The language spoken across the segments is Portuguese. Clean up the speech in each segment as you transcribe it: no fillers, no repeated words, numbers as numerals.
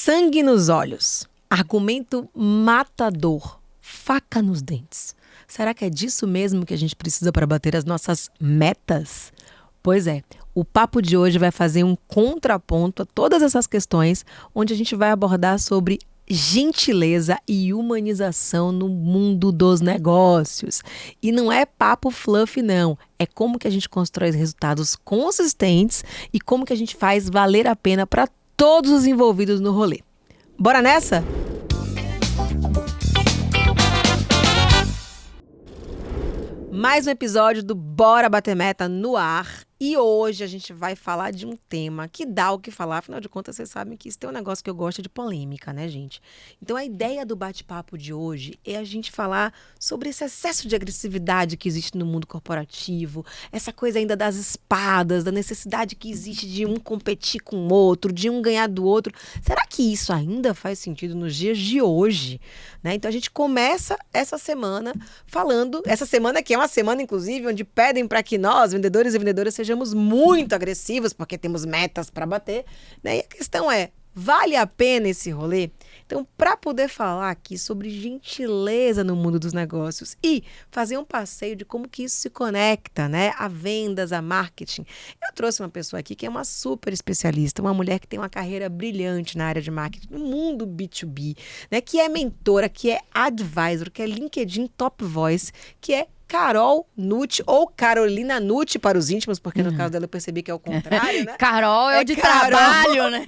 Sangue nos olhos, argumento matador, faca nos dentes. Será que é disso mesmo que a gente precisa para bater as nossas metas? Pois é, o papo de hoje vai fazer um contraponto a todas essas questões, onde a gente vai abordar sobre gentileza e humanização no mundo dos negócios. E não é papo fluff, não. É como que a gente constrói resultados consistentes e como que a gente faz valer a pena para todos os envolvidos no rolê. Bora nessa? Mais um episódio do Bora Bater Meta no ar. E hoje a gente vai falar de um tema que dá o que falar. Afinal de contas, vocês sabem que isso tem um negócio que eu gosto de polêmica, né, gente? Então, a ideia do bate-papo de hoje é a gente falar sobre esse excesso de agressividade que existe no mundo corporativo, essa coisa ainda das espadas, da necessidade que existe de um competir com o outro, de um ganhar do outro. Será que isso ainda faz sentido nos dias de hoje? Né? Então, a gente começa essa semana falando, essa semana que é uma semana, inclusive, onde pedem para que nós, vendedores e vendedoras, sejamos muito agressivos, porque temos metas para bater, né? E a questão é, vale a pena esse rolê? Então, para poder falar aqui sobre gentileza no mundo dos negócios e fazer um passeio de como que isso se conecta, né, a vendas, a marketing, eu trouxe uma pessoa aqui que é uma super especialista, uma mulher que tem uma carreira brilhante na área de marketing, no mundo B2B, né, que é mentora, que é advisor, que é LinkedIn Top Voice, que é Carol Nucci, ou Carolina Nucci para os íntimos, porque no caso dela eu percebi que é o contrário, né? Carol é o de Carol. trabalho, né?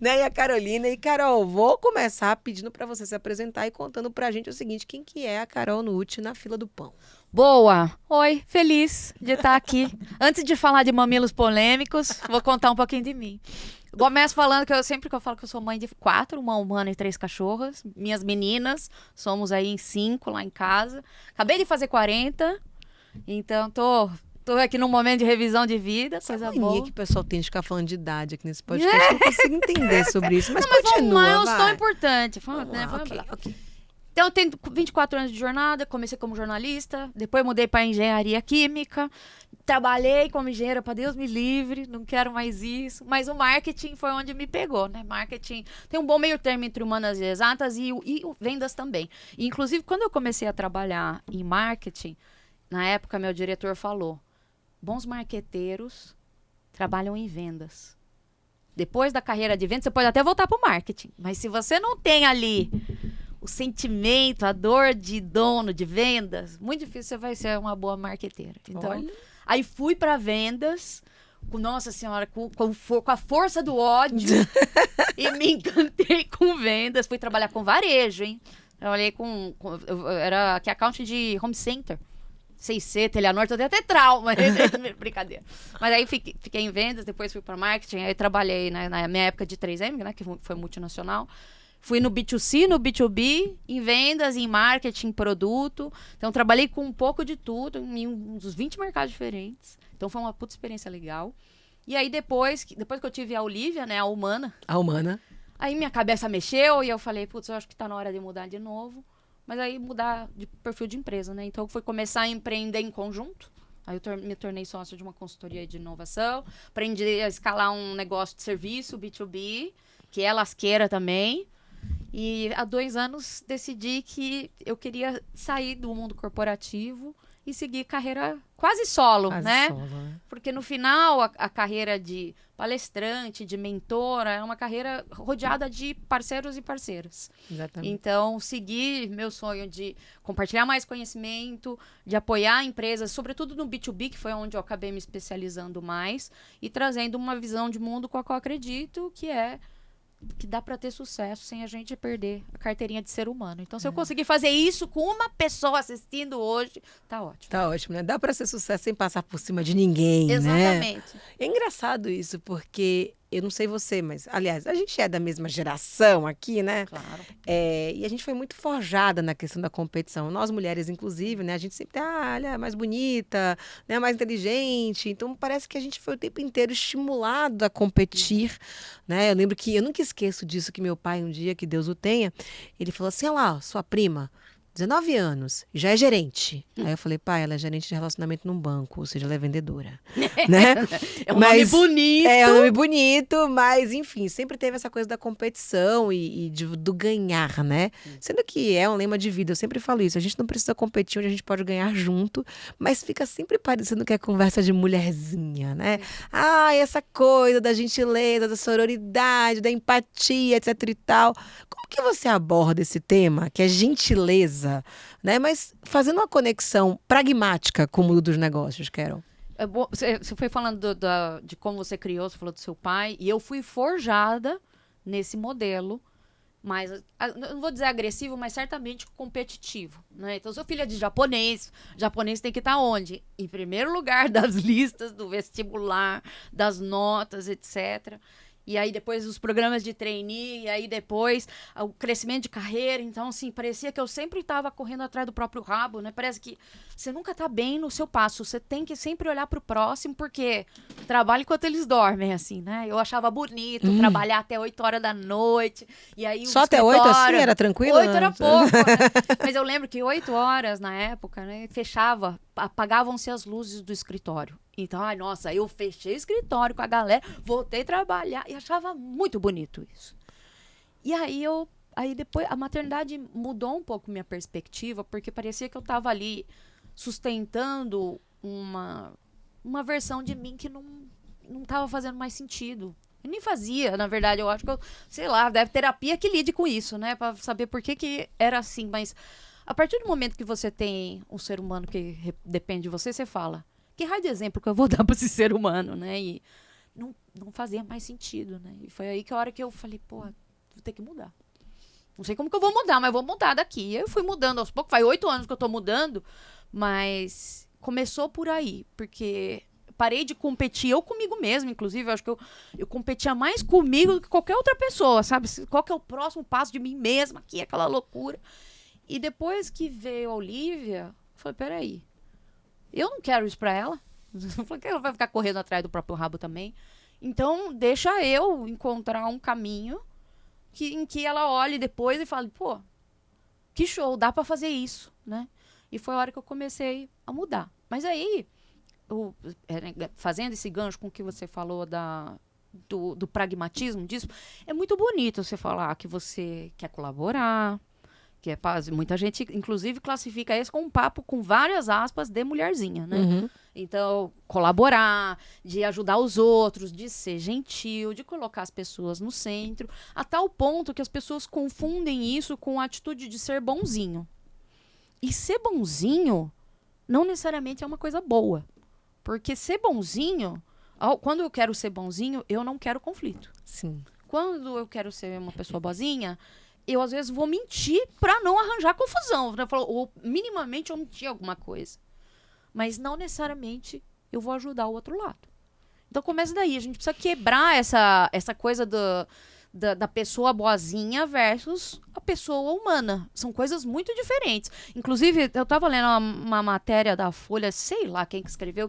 Né? E a Carolina. E Carol, vou começar pedindo para você se apresentar e contando pra gente o seguinte, quem que é a Carol Nucci na fila do pão? Boa! Oi, feliz de estar aqui. Antes de falar de mamilos polêmicos, vou contar um pouquinho de mim. Começo falando que eu falo que eu sou mãe de 4, uma humana e 3 cachorras. Minhas meninas, somos aí em 5 lá em casa. Acabei de fazer 40, então tô aqui num momento de revisão de vida, coisa boa. Que o pessoal tem de ficar falando de idade aqui nesse podcast, eu não consigo entender sobre isso, mas não, continua, mas vai. tão importante. Ok. Então, eu tenho 24 anos de jornada, comecei como jornalista, depois mudei para engenharia química, trabalhei como engenheira, para Deus me livre, não quero mais isso, mas o marketing foi onde me pegou, né? Marketing tem um bom meio termo entre humanas e exatas e vendas também. E, inclusive, quando eu comecei a trabalhar em marketing, na época meu diretor falou, bons marqueteiros trabalham em vendas. Depois da carreira de vendas, você pode até voltar para o marketing, mas se você não tem ali o sentimento, a dor de dono de vendas, muito difícil você vai ser uma boa marqueteira. Então, aí fui para vendas, nossa senhora, com a força do ódio e me encantei com vendas. Fui trabalhar com varejo, hein? Trabalhei eu era aqui account de home center. 6C, Teleanor, tô até trauma, brincadeira. Mas aí fiquei em vendas, depois fui para marketing, aí trabalhei na minha época de 3M, né, que foi multinacional. Fui no B2C, no B2B, em vendas, em marketing, produto. Então, trabalhei com um pouco de tudo, em uns 20 mercados diferentes. Então, foi uma puta experiência legal. E aí, depois que eu tive a Olivia, né, a humana. A humana. Aí, minha cabeça mexeu e eu falei, putz, eu acho que tá na hora de mudar de novo. Mas aí, mudar de perfil de empresa, né? Então, eu fui começar a empreender em conjunto. Aí, eu me tornei sócio de uma consultoria de inovação. Aprendi a escalar um negócio de serviço, B2B, que é lasqueira também. E há 2 anos decidi que eu queria sair do mundo corporativo e seguir carreira quase solo, né? Porque no final a carreira de palestrante, de mentora, é uma carreira rodeada de parceiros e parceiras. Exatamente. Então, seguir meu sonho de compartilhar mais conhecimento, de apoiar empresas, sobretudo no B2B, que foi onde eu acabei me especializando mais, e trazendo uma visão de mundo com a qual eu acredito, que dá para ter sucesso sem a gente perder a carteirinha de ser humano. Então, se eu conseguir fazer isso com uma pessoa assistindo hoje, tá ótimo. Tá ótimo, né? Dá para ser sucesso sem passar por cima de ninguém, Exatamente. Né? É engraçado isso, porque eu não sei você, mas, aliás, a gente é da mesma geração aqui, né? Claro. E a gente foi muito forjada na questão da competição. Nós, mulheres, inclusive, né? A gente sempre olha, mais bonita, né? Mais inteligente. Então, parece que a gente foi o tempo inteiro estimulado a competir, né? Eu lembro que, eu nunca esqueço disso, que meu pai, um dia, que Deus o tenha, ele falou assim, olha lá, sua prima, 19 anos, já é gerente. Aí eu falei, pai, ela é gerente de relacionamento num banco, ou seja, ela é vendedora. Né? É um nome bonito. É um nome bonito, mas enfim, sempre teve essa coisa da competição e do ganhar, né? Sendo que é um lema de vida, eu sempre falo isso, a gente não precisa competir onde a gente pode ganhar junto, mas fica sempre parecendo que é conversa de mulherzinha, né? Ah, essa coisa da gentileza, da sororidade, da empatia, etc e tal. Como que você aborda esse tema, que é gentileza, né? Mas fazendo uma conexão pragmática com o mundo dos negócios, Carol? Você foi falando de como você criou, você falou do seu pai, e eu fui forjada nesse modelo, mas não vou dizer agressivo, mas certamente competitivo, né? Então, sou filha de japonês tem que estar onde? Em primeiro lugar das listas do vestibular, das notas, etc. E aí depois os programas de trainee, e aí depois o crescimento de carreira. Então, assim, parecia que eu sempre estava correndo atrás do próprio rabo, né? Parece que você nunca está bem no seu passo. Você tem que sempre olhar para o próximo, porque trabalha enquanto eles dormem, assim, né? Eu achava bonito trabalhar até 8 horas da noite. E aí só até 8, assim? Era tranquilo? 8 era pouco, né? Mas eu lembro que 8 horas, na época, né? Fechava, apagavam-se as luzes do escritório. Então, ai, nossa, eu fechei o escritório com a galera, voltei a trabalhar e achava muito bonito isso. E aí depois a maternidade mudou um pouco minha perspectiva, porque parecia que eu estava ali sustentando uma versão de mim que não estava fazendo mais sentido. Eu nem fazia, na verdade, eu acho que sei lá, deve terapia que lide com isso, né, para saber por que era assim, mas a partir do momento que você tem um ser humano que depende de você, você fala, que raio de exemplo que eu vou dar para esse ser humano, né? E não fazia mais sentido, né? E foi aí que a hora que eu falei, pô, vou ter que mudar. Não sei como que eu vou mudar, mas vou mudar daqui. E aí eu fui mudando aos poucos. Faz 8 anos que eu tô mudando, mas começou por aí, porque parei de competir eu comigo mesma, inclusive. Eu acho que eu competia mais comigo do que qualquer outra pessoa, sabe? Qual que é o próximo passo de mim mesma aqui, aquela loucura. E depois que veio a Olivia, eu falei, peraí, eu não quero isso pra ela. Porque ela vai ficar correndo atrás do próprio rabo também. Então, deixa eu encontrar um caminho em que ela olhe depois e fale, pô, que show, dá pra fazer isso, né? E foi a hora que eu comecei a mudar. Mas aí, fazendo esse gancho com o que você falou do pragmatismo disso, é muito bonito você falar que você quer colaborar, muita gente, inclusive, classifica isso com um papo com várias aspas de mulherzinha, né? Uhum. Então, colaborar, de ajudar os outros, de ser gentil, de colocar as pessoas no centro, a tal ponto que as pessoas confundem isso com a atitude de ser bonzinho. E ser bonzinho não necessariamente é uma coisa boa. Porque ser bonzinho, quando eu quero ser bonzinho, eu não quero conflito. Sim. Quando eu quero ser uma pessoa boazinha, eu, às vezes, vou mentir pra não arranjar confusão. Né? Ou minimamente omitir alguma coisa. Mas não necessariamente eu vou ajudar o outro lado. Então, começa daí. A gente precisa quebrar essa coisa da pessoa boazinha versus a pessoa humana. São coisas muito diferentes. Inclusive, eu estava lendo uma matéria da Folha, sei lá quem que escreveu,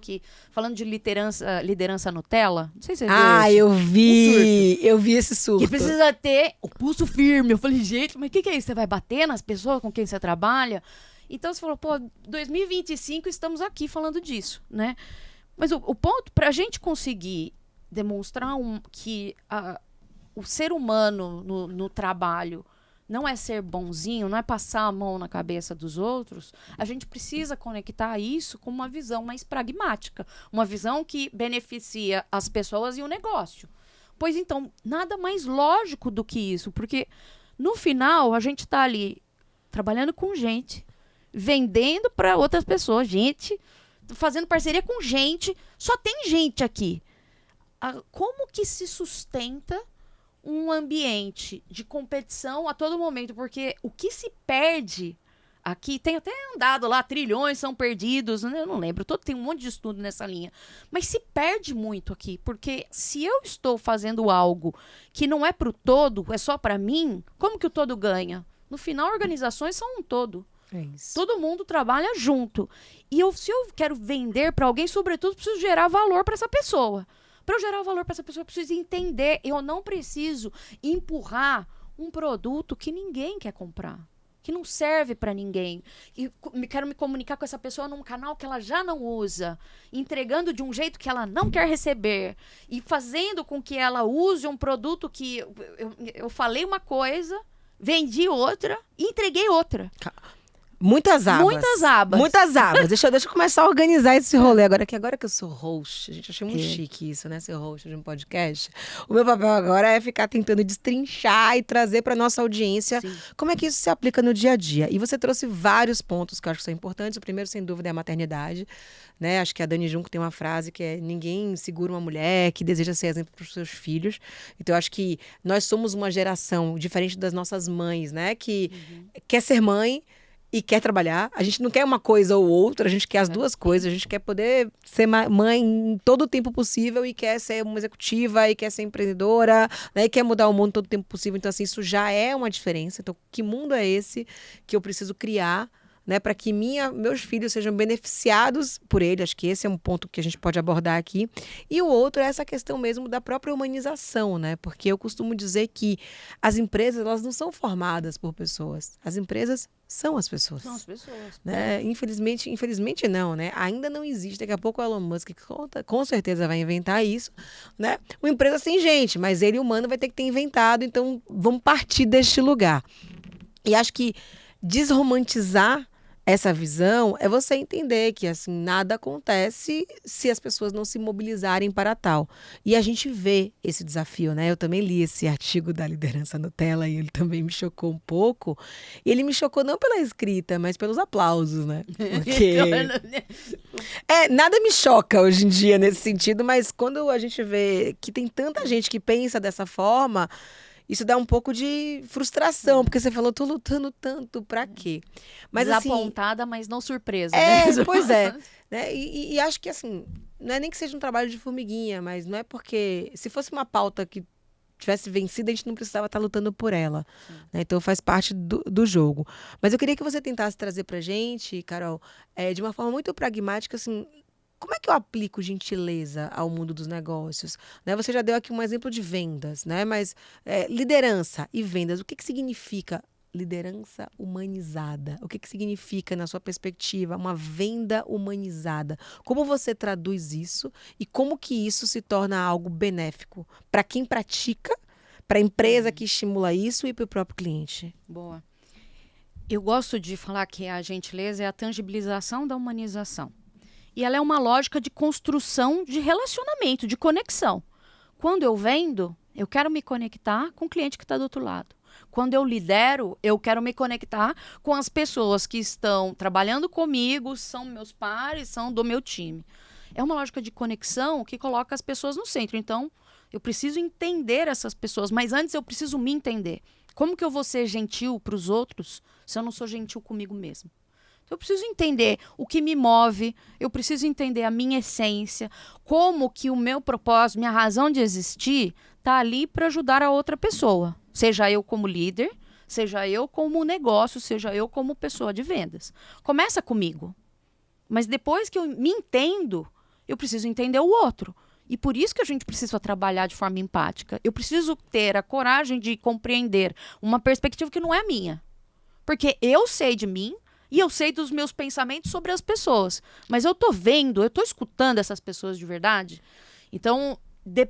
falando de liderança Nutella. Não sei se você viu isso. Eu vi! Eu vi esse surto. Que precisa ter o pulso firme. Eu falei, gente, mas o que é isso? Você vai bater nas pessoas com quem você trabalha? Então, você falou, pô, 2025 estamos aqui falando disso, né? Mas o ponto, pra gente conseguir demonstrar que o ser humano no trabalho não é ser bonzinho, não é passar a mão na cabeça dos outros, a gente precisa conectar isso com uma visão mais pragmática, uma visão que beneficia as pessoas e o negócio. Pois então, nada mais lógico do que isso, porque no final a gente está ali trabalhando com gente, vendendo para outras pessoas, gente, fazendo parceria com gente, só tem gente aqui. Como que se sustenta um ambiente de competição a todo momento? Porque o que se perde aqui, tem até um dado lá, trilhões são perdidos, eu não lembro, tem um monte de estudo nessa linha, mas se perde muito aqui, porque se eu estou fazendo algo que não é pro todo, é só para mim, como que o todo ganha? No final, organizações são um todo. É isso. Todo mundo trabalha junto. E se eu quero vender para alguém, sobretudo, preciso gerar valor para essa pessoa. Para eu gerar valor para essa pessoa, eu preciso entender. Eu não preciso empurrar um produto que ninguém quer comprar, que não serve para ninguém. E quero me comunicar com essa pessoa num canal que ela já não usa, entregando de um jeito que ela não quer receber e fazendo com que ela use um produto que eu falei uma coisa, vendi outra e entreguei outra. Muitas abas. Muitas abas. Muitas abas. Deixa eu começar a organizar esse rolê agora que eu sou host, gente, achei muito chique isso, né? Ser host de um podcast. O meu papel agora é ficar tentando destrinchar e trazer para nossa audiência como é que isso se aplica no dia a dia. E você trouxe vários pontos que eu acho que são importantes. O primeiro, sem dúvida, é a maternidade, né? Acho que a Dani Junco tem uma frase que é: ninguém segura uma mulher que deseja ser exemplo para os seus filhos. Então, eu acho que nós somos uma geração diferente das nossas mães, né? Que quer ser mãe e quer trabalhar. A gente não quer uma coisa ou outra, a gente quer as duas coisas. A gente quer poder ser mãe em todo o tempo possível e quer ser uma executiva e quer ser empreendedora, né? E quer mudar o mundo todo o tempo possível. Então, assim, isso já é uma diferença. Então, que mundo é esse que eu preciso criar, né, para que meus filhos sejam beneficiados por ele? Acho que esse é um ponto que a gente pode abordar aqui. E o outro é essa questão mesmo da própria humanização, né? Porque eu costumo dizer que as empresas, elas não são formadas por pessoas. As empresas são as pessoas. São as pessoas. Né? Infelizmente não, né? Ainda não existe. Daqui a pouco o Elon Musk com certeza vai inventar isso, né? Uma empresa sem gente, mas ele humano vai ter que ter inventado. Então, vamos partir deste lugar. E acho que desromantizar essa visão é você entender que, assim, nada acontece se as pessoas não se mobilizarem para tal. E a gente vê esse desafio, né? Eu também li esse artigo da Liderança Nutella e ele também me chocou um pouco. E ele me chocou não pela escrita, mas pelos aplausos, né? Porque nada me choca hoje em dia nesse sentido, mas quando a gente vê que tem tanta gente que pensa dessa forma, isso dá um pouco de frustração, porque você falou, tô lutando tanto, pra quê? Mas desapontada, assim, mas não surpresa, né? Pois é. Né? E acho que, assim, não é nem que seja um trabalho de formiguinha, mas não é porque... Se fosse uma pauta que tivesse vencido, a gente não precisava estar lutando por ela. Né? Então, faz parte do jogo. Mas eu queria que você tentasse trazer pra gente, Carol, de uma forma muito pragmática, assim... Como é que eu aplico gentileza ao mundo dos negócios? Né? Você já deu aqui um exemplo de vendas, né? Mas liderança e vendas, o que significa liderança humanizada? O que significa, na sua perspectiva, uma venda humanizada? Como você traduz isso e como que isso se torna algo benéfico para quem pratica, para a empresa que estimula isso e para o próprio cliente? Boa. Eu gosto de falar que a gentileza é a tangibilização da humanização. E ela é uma lógica de construção de relacionamento, de conexão. Quando eu vendo, eu quero me conectar com o cliente que está do outro lado. Quando eu lidero, eu quero me conectar com as pessoas que estão trabalhando comigo, são meus pares, são do meu time. É uma lógica de conexão que coloca as pessoas no centro. Então, eu preciso entender essas pessoas, mas antes eu preciso me entender. Como que eu vou ser gentil para os outros se eu não sou gentil comigo mesmo? Eu preciso entender o que me move, eu preciso entender a minha essência, como que o meu propósito, minha razão de existir, está ali para ajudar a outra pessoa. Seja eu como líder, seja eu como negócio, seja eu como pessoa de vendas. Começa comigo. Mas depois que eu me entendo, eu preciso entender o outro. E por isso que a gente precisa trabalhar de forma empática. Eu preciso ter a coragem de compreender uma perspectiva que não é minha. Porque eu sei de mim, e eu sei dos meus pensamentos sobre as pessoas. Mas eu tô vendo, eu tô escutando essas pessoas de verdade. Então,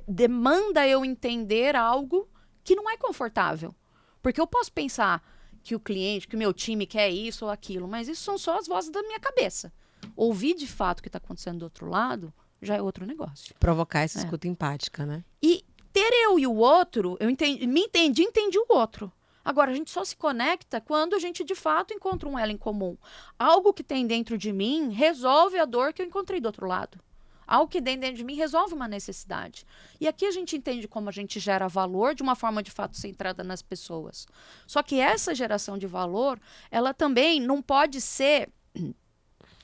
demanda eu entender algo que não é confortável. Porque eu posso pensar que o cliente, que o meu time quer isso ou aquilo, mas isso são só as vozes da minha cabeça. Ouvir de fato o que está acontecendo do outro lado já é outro negócio. Provocar essa escuta empática, né? E ter eu e o outro, entendi o outro. Agora, a gente só se conecta quando a gente, de fato, encontra um elo em comum. Algo que tem dentro de mim resolve a dor que eu encontrei do outro lado. Algo que tem dentro de mim resolve uma necessidade. E aqui a gente entende como a gente gera valor de uma forma, de fato, centrada nas pessoas. Só que essa geração de valor, ela também não pode ser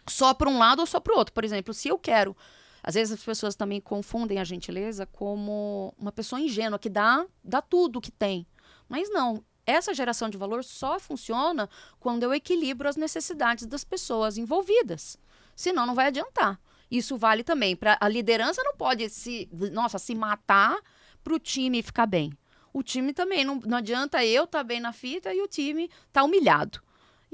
só para um lado ou só para o outro. Por exemplo, se eu quero... Às vezes as pessoas também confundem a gentileza como uma pessoa ingênua, que dá tudo o que tem. Mas não. Essa geração de valor só funciona quando eu equilibro as necessidades das pessoas envolvidas. Senão, não vai adiantar. Isso vale também para a liderança. Não pode se matar para o time ficar bem. O time também. Não adianta eu estar bem na fita e o time estar humilhado.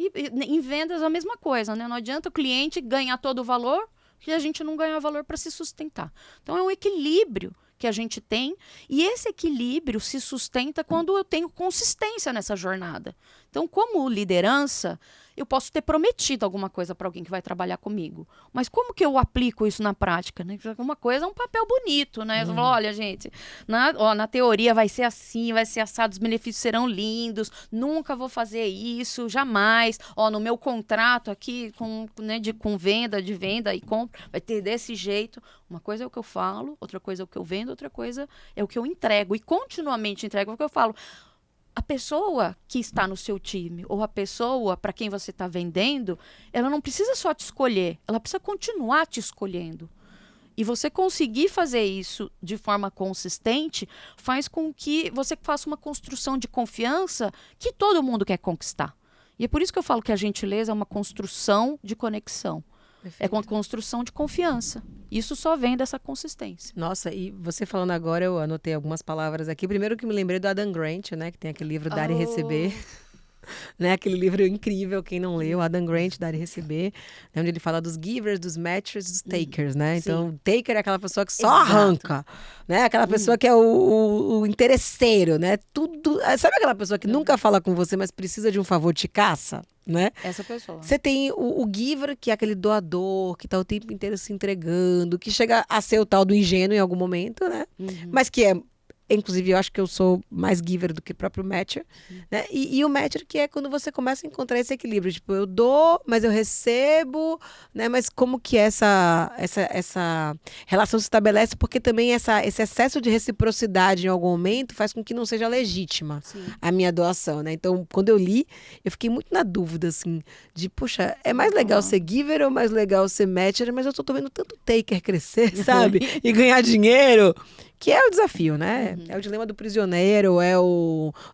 E em vendas a mesma coisa, né? Não adianta o cliente ganhar todo o valor e a gente não ganhar valor para se sustentar. Então é um equilíbrio que a gente tem, e esse equilíbrio se sustenta quando eu tenho consistência nessa jornada. Então, como liderança, eu posso ter prometido alguma coisa para alguém que vai trabalhar comigo, mas como que eu aplico isso na prática? Né? Uma coisa é um papel bonito, né? Eu falo, olha, gente, na teoria vai ser assim, vai ser assado, os benefícios serão lindos, nunca vou fazer isso, jamais. No meu contrato aqui com venda, de venda e compra, vai ter desse jeito. Uma coisa é o que eu falo, outra coisa é o que eu vendo, outra coisa é o que eu entrego. E continuamente entrego, porque eu falo, a pessoa que está no seu time, ou a pessoa para quem você está vendendo, ela não precisa só te escolher, ela precisa continuar te escolhendo. E você conseguir fazer isso de forma consistente faz com que você faça uma construção de confiança que todo mundo quer conquistar. E é por isso que eu falo que a gentileza é uma construção de conexão. Perfeito. É uma construção de confiança. Isso só vem dessa consistência. Nossa, e você falando agora, eu anotei algumas palavras aqui. Primeiro que me lembrei do Adam Grant, né? Que tem aquele livro Dar e Receber. Né? Aquele livro incrível, quem não leu, Adam Grant, Dar e Receber, né? Onde ele fala dos givers, dos matchers, dos takers, né? Então, taker é aquela pessoa que só arranca, né? Aquela pessoa que é o interesseiro, né? Tudo. Sabe aquela pessoa que nunca fala com você, mas precisa de um favor, te caça? Né? Essa pessoa. Você tem o giver, que é aquele doador, que tá o tempo inteiro se entregando, que chega a ser o tal do ingênuo em algum momento, né? Mas que é, inclusive, eu acho que eu sou mais giver do que o próprio matcher, né? E o matcher, que é quando você começa a encontrar esse equilíbrio, tipo, eu dou, mas eu recebo, né? Mas como que essa relação se estabelece? Porque também esse excesso de reciprocidade em algum momento faz com que não seja legítima a minha doação, né? Então, quando eu li, eu fiquei muito na dúvida, assim, de, puxa, é mais legal ser giver ou mais legal ser matcher? Mas eu tô vendo tanto taker crescer, sabe? E ganhar dinheiro. Que é o desafio, né? É o dilema do prisioneiro,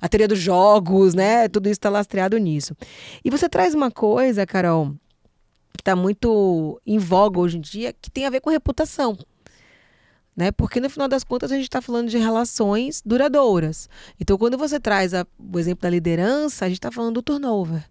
a teoria dos jogos, né? Tudo isso está lastreado nisso. E você traz uma coisa, Carol, que está muito em voga hoje em dia, que tem a ver com reputação. Né? Porque no final das contas a gente está falando de relações duradouras. Então, quando você traz o exemplo da liderança, a gente está falando do turnover.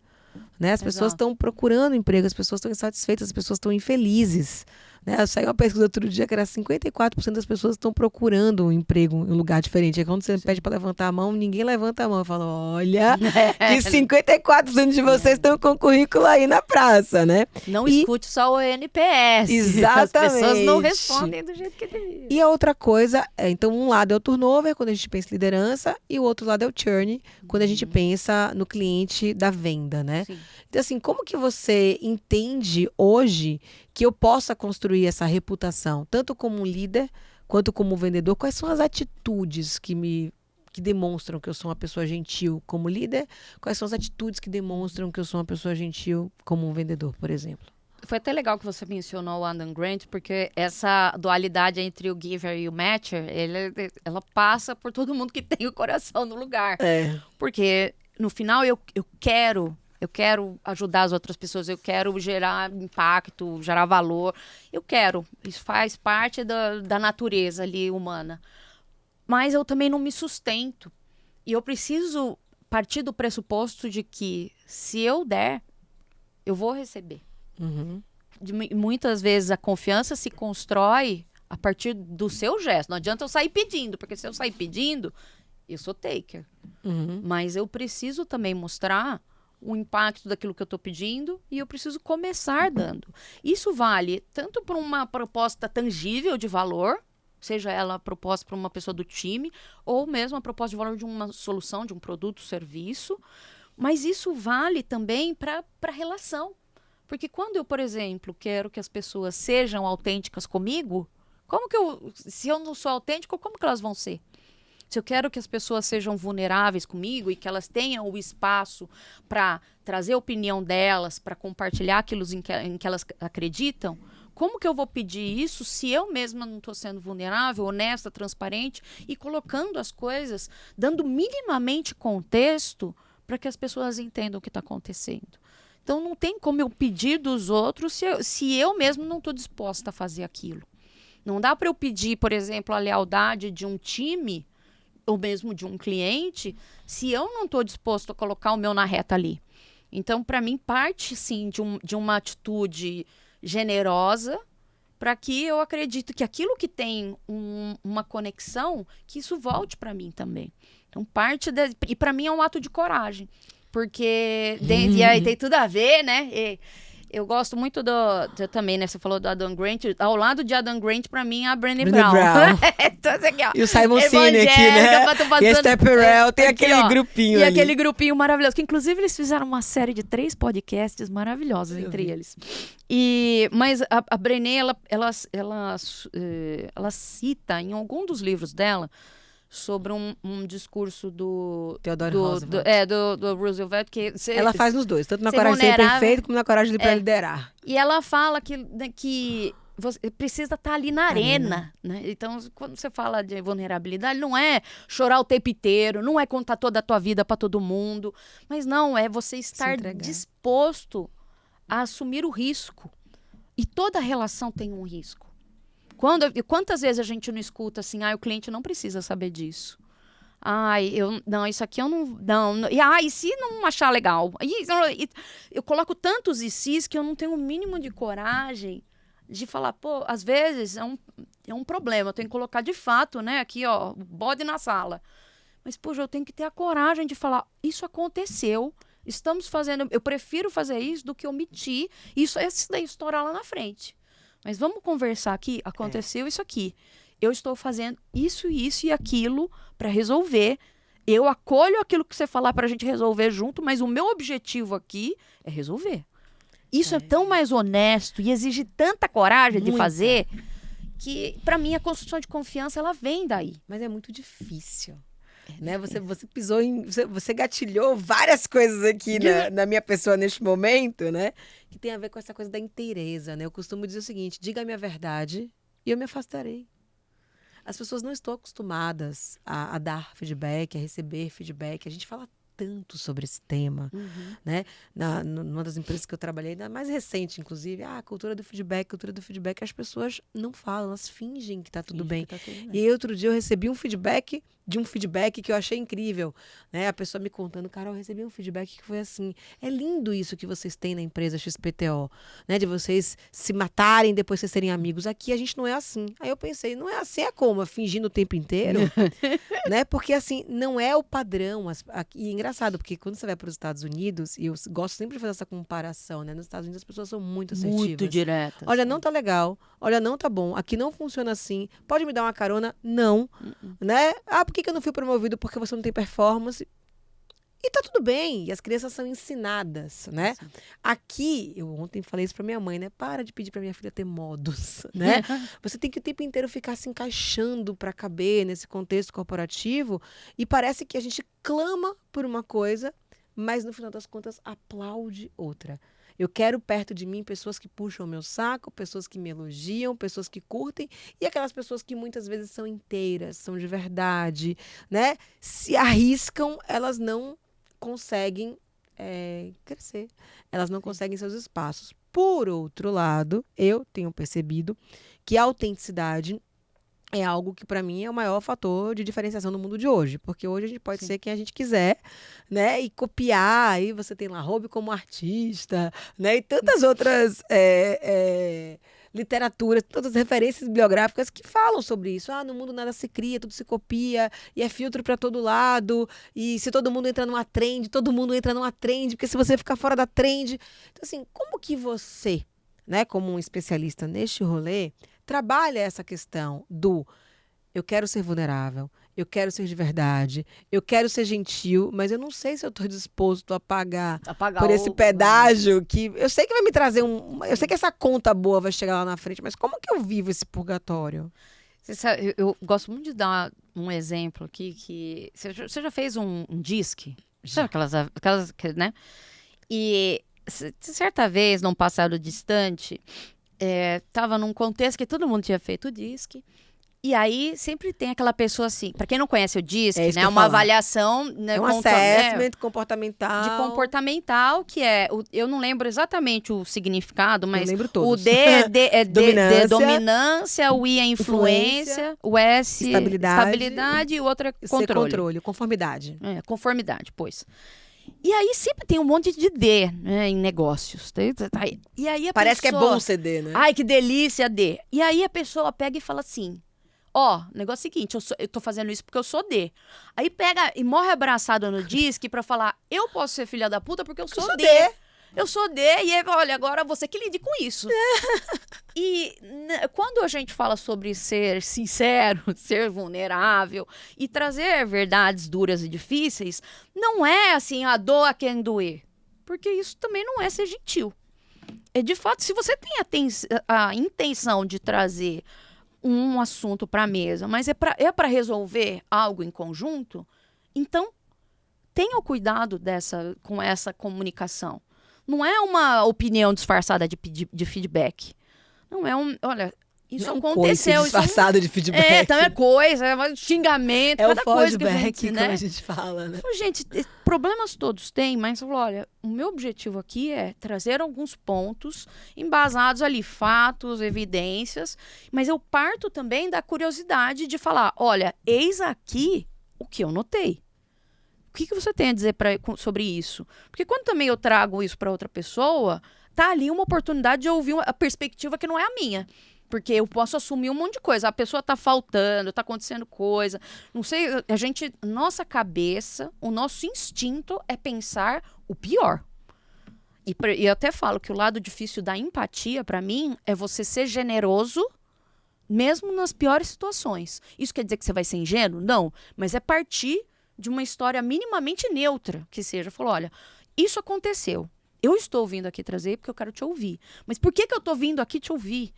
Né? As pessoas estão procurando emprego, as pessoas estão insatisfeitas, as pessoas estão infelizes. Né? Saiu uma pesquisa outro dia que era 54% das pessoas estão procurando um emprego em um lugar diferente. Aí quando você pede para levantar a mão, ninguém levanta a mão. Eu falo, olha, que 54% de vocês estão com o currículo aí na praça, né? Não escute só o NPS. Exatamente. As pessoas não respondem do jeito que devia. E a outra coisa, então um lado é o turnover, quando a gente pensa em liderança, e o outro lado é o churn, quando a gente pensa no cliente da venda, né? Sim. Então, assim, como que você entende hoje que eu possa construir essa reputação, tanto como um líder, quanto como vendedor? Quais são as atitudes que demonstram que eu sou uma pessoa gentil como líder? Quais são as atitudes que demonstram que eu sou uma pessoa gentil como um vendedor, por exemplo? Foi até legal que você mencionou o Adam Grant, porque essa dualidade entre o giver e o matcher, ela passa por todo mundo que tem o coração no lugar. Porque, no final, eu quero ajudar as outras pessoas, eu quero gerar impacto, gerar valor. Eu quero. Isso faz parte da natureza ali humana. Mas eu também não me sustento. E eu preciso partir do pressuposto de que, se eu der, eu vou receber. Muitas vezes a confiança se constrói a partir do seu gesto. Não adianta eu sair pedindo, porque se eu sair pedindo, eu sou taker. Mas eu preciso também mostrar o impacto daquilo que eu estou pedindo e eu preciso começar dando. Isso vale tanto para uma proposta tangível de valor, seja ela proposta para uma pessoa do time, ou mesmo a proposta de valor de uma solução, de um produto, serviço, mas isso vale também para a relação. Porque quando eu, por exemplo, quero que as pessoas sejam autênticas comigo, se eu não sou autêntico, como que elas vão ser? Se eu quero que as pessoas sejam vulneráveis comigo e que elas tenham o espaço para trazer a opinião delas, para compartilhar aquilo em que elas acreditam, como que eu vou pedir isso se eu mesma não estou sendo vulnerável, honesta, transparente e colocando as coisas, dando minimamente contexto para que as pessoas entendam o que está acontecendo? Então, não tem como eu pedir dos outros se eu mesmo não estou disposta a fazer aquilo. Não dá para eu pedir, por exemplo, a lealdade de um time ou mesmo de um cliente, se eu não estou disposto a colocar o meu na reta ali. Então, para mim, parte, sim, de uma atitude generosa, para que eu acredito que aquilo que tem uma conexão, que isso volte para mim também. Então, e para mim é um ato de coragem, porque e aí tem tudo a ver, né? Eu gosto muito também, né? Você falou do Adam Grant. Ao lado de Adam Grant, pra mim, é a Brené Brown. Então, aqui, ó, e o Simon Sinek, né? E a Esther Perel, tem aqui, aquele grupinho ali. E aquele grupinho maravilhoso, que inclusive eles fizeram uma série de 3 podcasts maravilhosos entre eles. Mas a Brené, ela cita em algum dos livros dela sobre um discurso do Theodore Roosevelt. Do Roosevelt. Ela faz nos dois, tanto na coragem de ser perfeito, como na coragem para liderar. E ela fala que você precisa estar ali na arena, né? Então, quando você fala de vulnerabilidade, não é chorar o tempo inteiro, não é contar toda a tua vida para todo mundo, mas não, é você estar disposto a assumir o risco. E toda relação tem um risco. Quantas vezes a gente não escuta assim, o cliente não precisa saber disso. Isso aqui eu não. E se não achar legal? Eu coloco tantos ICs que eu não tenho o mínimo de coragem de falar, às vezes é um problema, eu tenho que colocar de fato, né, aqui, ó, o bode na sala. Mas, eu tenho que ter a coragem de falar, isso aconteceu, estamos fazendo, eu prefiro fazer isso do que omitir, esse daí estourar lá na frente. Mas vamos conversar aqui, aconteceu isso aqui. Eu estou fazendo isso e aquilo para resolver. Eu acolho aquilo que você falar para a gente resolver junto, mas o meu objetivo aqui é resolver. Isso é tão mais honesto e exige tanta coragem de fazer que, para mim, a construção de confiança, ela vem daí. Mas é muito difícil. Né? Você pisou você gatilhou várias coisas aqui na minha pessoa neste momento, né? Que tem a ver com essa coisa da inteireza, né? Eu costumo dizer o seguinte: diga a minha verdade e eu me afastarei. As pessoas não estão acostumadas a dar feedback, a receber feedback. A gente fala tanto sobre esse tema, né? Numa das empresas que eu trabalhei, da mais recente, inclusive, a cultura do feedback, as pessoas não falam, elas fingem que tá tudo bem. E aí, outro dia eu recebi um feedback que eu achei incrível, né? A pessoa me contando, Carol, eu recebi um feedback que foi assim, é lindo isso que vocês têm na empresa XPTO, né? De vocês se matarem, depois vocês serem amigos. Aqui a gente não é assim. Aí eu pensei, não é assim, é como? Fingindo o tempo inteiro? Né? Porque assim, não é o padrão. E é engraçado, porque quando você vai para os Estados Unidos, e eu gosto sempre de fazer essa comparação, né? Nos Estados Unidos as pessoas são muito assertivas. Muito diretas. Olha, não tá legal. Olha, não tá bom. Aqui não funciona assim. Pode me dar uma carona? Não. Né? Por que eu não fui promovido? Porque você não tem performance. E tá tudo bem. E as crianças são ensinadas, né? Sim. Aqui, eu ontem falei isso pra minha mãe, né? Para de pedir pra minha filha ter modos, né? Você tem que o tempo inteiro ficar se encaixando pra caber nesse contexto corporativo. E parece que a gente clama por uma coisa, mas no final das contas aplaude outra. Eu quero perto de mim pessoas que puxam o meu saco, pessoas que me elogiam, pessoas que curtem e aquelas pessoas que muitas vezes são inteiras, são de verdade, né? Se arriscam, elas não conseguem crescer. Elas não conseguem seus espaços. Por outro lado, eu tenho percebido que a autenticidade é algo que, para mim, é o maior fator de diferenciação no mundo de hoje. Porque hoje a gente pode ser quem a gente quiser, né? E copiar. Aí você tem lá Roube como artista, né? E tantas outras literaturas, todas as referências bibliográficas que falam sobre isso. No mundo nada se cria, tudo se copia. E é filtro para todo lado. E se todo mundo entra numa trend, todo mundo entra numa trend. Porque se você ficar fora da trend... Então, assim, como que você, né, como um especialista neste rolê, trabalha essa questão do eu quero ser vulnerável, eu quero ser de verdade, eu quero ser gentil, mas eu não sei se eu estou disposto a pagar por esse pedágio que eu sei que vai me trazer eu sei que essa conta boa vai chegar lá na frente, mas como que eu vivo esse purgatório? Você sabe, eu gosto muito de dar um exemplo aqui que você já fez um disque? Sabe aquelas, né? E certa vez, num passado distante, tava num contexto que todo mundo tinha feito o disque. E aí, sempre tem aquela pessoa assim, para quem não conhece o DISC, né, uma avaliação... Né, um assessment comportamental. De comportamental, que eu não lembro exatamente o significado, mas... Eu lembro todos. O D é dominância, o I é influência, o S... Estabilidade e o outro é controle. Conformidade. Conformidade, pois. E aí sempre tem um monte de D, né, em negócios. E aí Parece que é bom ser D, né? Ai, que delícia, D. E aí a pessoa pega e fala assim, ó, negócio é o seguinte, eu tô fazendo isso porque eu sou D. Aí pega e morre abraçado no disque pra falar, eu posso ser filha da puta porque eu sou D. Eu sou D e olha, agora você que lide com isso. E quando a gente fala sobre ser sincero, ser vulnerável e trazer verdades duras e difíceis, não é assim, a doa quem doer. Porque isso também não é ser gentil. É de fato, se você tem a intenção de trazer um assunto para a mesa, mas é para resolver algo em conjunto, então tenha o cuidado com essa comunicação. Não é uma opinião disfarçada de feedback. Não é olha, isso não aconteceu. Disfarçado de feedback. É, também é coisa, é xingamento, é cada o coisa que a feedback, gente, né? como a gente fala, né? Então, gente, problemas todos têm, mas olha, o meu objetivo aqui é trazer alguns pontos embasados ali, fatos, evidências, mas eu parto também da curiosidade de falar, olha, eis aqui o que eu notei. O que você tem a dizer sobre isso? Porque quando também eu trago isso para outra pessoa, tá ali uma oportunidade de ouvir a perspectiva que não é a minha. Porque eu posso assumir um monte de coisa. A pessoa tá faltando, tá acontecendo coisa. Não sei, nossa cabeça, o nosso instinto é pensar o pior. E eu até falo que o lado difícil da empatia, para mim, é você ser generoso mesmo nas piores situações. Isso quer dizer que você vai ser ingênuo? Não. Mas é partir de uma história minimamente neutra, que seja, falou, olha, isso aconteceu. Eu estou vindo aqui trazer porque eu quero te ouvir. Mas por que eu estou vindo aqui te ouvir?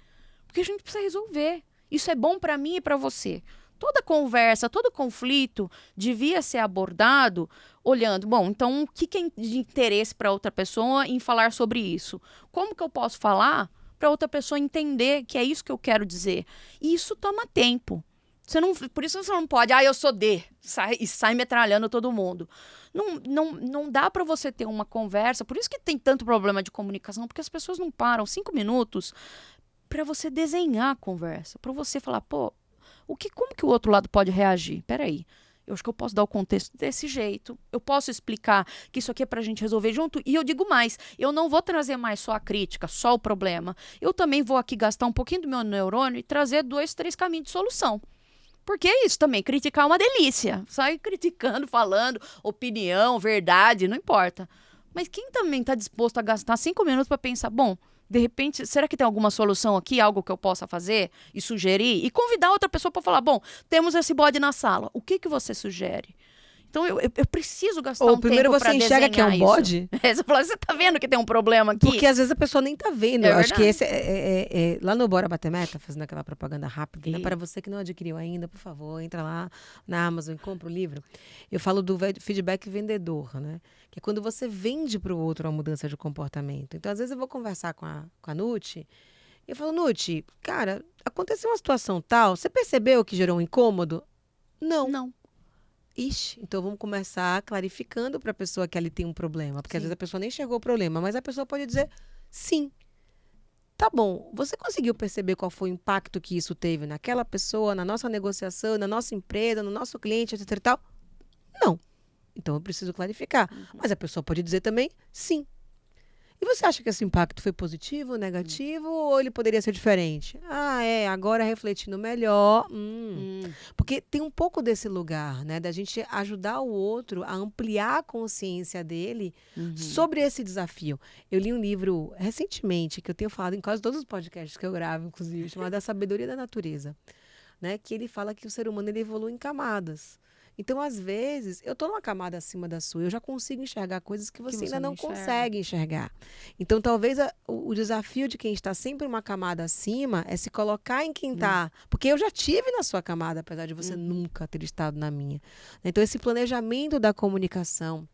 Porque a gente precisa resolver. Isso é bom para mim e para você. Toda conversa, todo conflito devia ser abordado olhando, bom, então o que é de interesse para outra pessoa em falar sobre isso? Como que eu posso falar para outra pessoa entender que é isso que eu quero dizer? E isso toma tempo. Por isso você não pode, eu sou D, sai metralhando todo mundo. Não dá para você ter uma conversa, por isso que tem tanto problema de comunicação, porque as pessoas não param 5 minutos para você desenhar a conversa, para você falar, pô, como que o outro lado pode reagir? Peraí, eu acho que eu posso dar o contexto desse jeito, eu posso explicar que isso aqui é pra gente resolver junto, e eu digo mais, eu não vou trazer mais só a crítica, só o problema, eu também vou aqui gastar um pouquinho do meu neurônio e trazer 2, 3 caminhos de solução. Porque é isso também, criticar é uma delícia. Sai criticando, falando, opinião, verdade, não importa. Mas quem também está disposto a gastar 5 minutos para pensar, bom, de repente, será que tem alguma solução aqui, algo que eu possa fazer e sugerir? E convidar outra pessoa para falar, bom, temos esse bode na sala, o que você sugere? Então, eu preciso gastar um tempo para desenhar isso. Primeiro você enxerga que é um bode? Você fala, você tá vendo que tem um problema aqui? Porque às vezes a pessoa nem tá vendo. Eu acho que esse lá no Bora Bater Meta, fazendo aquela propaganda rápida, né? Para você que não adquiriu ainda, por favor, entra lá na Amazon e compra o livro. Eu falo do feedback vendedor, né? Que é quando você vende para o outro uma mudança de comportamento. Então, às vezes eu vou conversar com a Nuti e eu falo, Nuti, cara, aconteceu uma situação tal, você percebeu que gerou um incômodo? Não. Ixi, então vamos começar clarificando para a pessoa que ali tem um problema. Porque às vezes a pessoa nem enxergou o problema, mas a pessoa pode dizer, sim, tá bom, você conseguiu perceber qual foi o impacto que isso teve naquela pessoa, na nossa negociação, na nossa empresa, no nosso cliente, etc e tal? Não. Então eu preciso clarificar. Mas a pessoa pode dizer também, sim. E você acha que esse impacto foi positivo, negativo, ou ele poderia ser diferente? Agora refletindo melhor. Porque tem um pouco desse lugar, né? Da gente ajudar o outro a ampliar a consciência dele sobre esse desafio. Eu li um livro recentemente, que eu tenho falado em quase todos os podcasts que eu gravo, inclusive, chamado A Sabedoria da Natureza. Né? Que ele fala que o ser humano ele evolui em camadas. Então, às vezes, eu estou numa camada acima da sua, eu já consigo enxergar coisas que você ainda não consegue enxergar. Então, talvez o desafio de quem está sempre uma camada acima é se colocar em quem está. Porque eu já tive na sua camada, apesar de você nunca ter estado na minha. Então, esse planejamento da comunicação,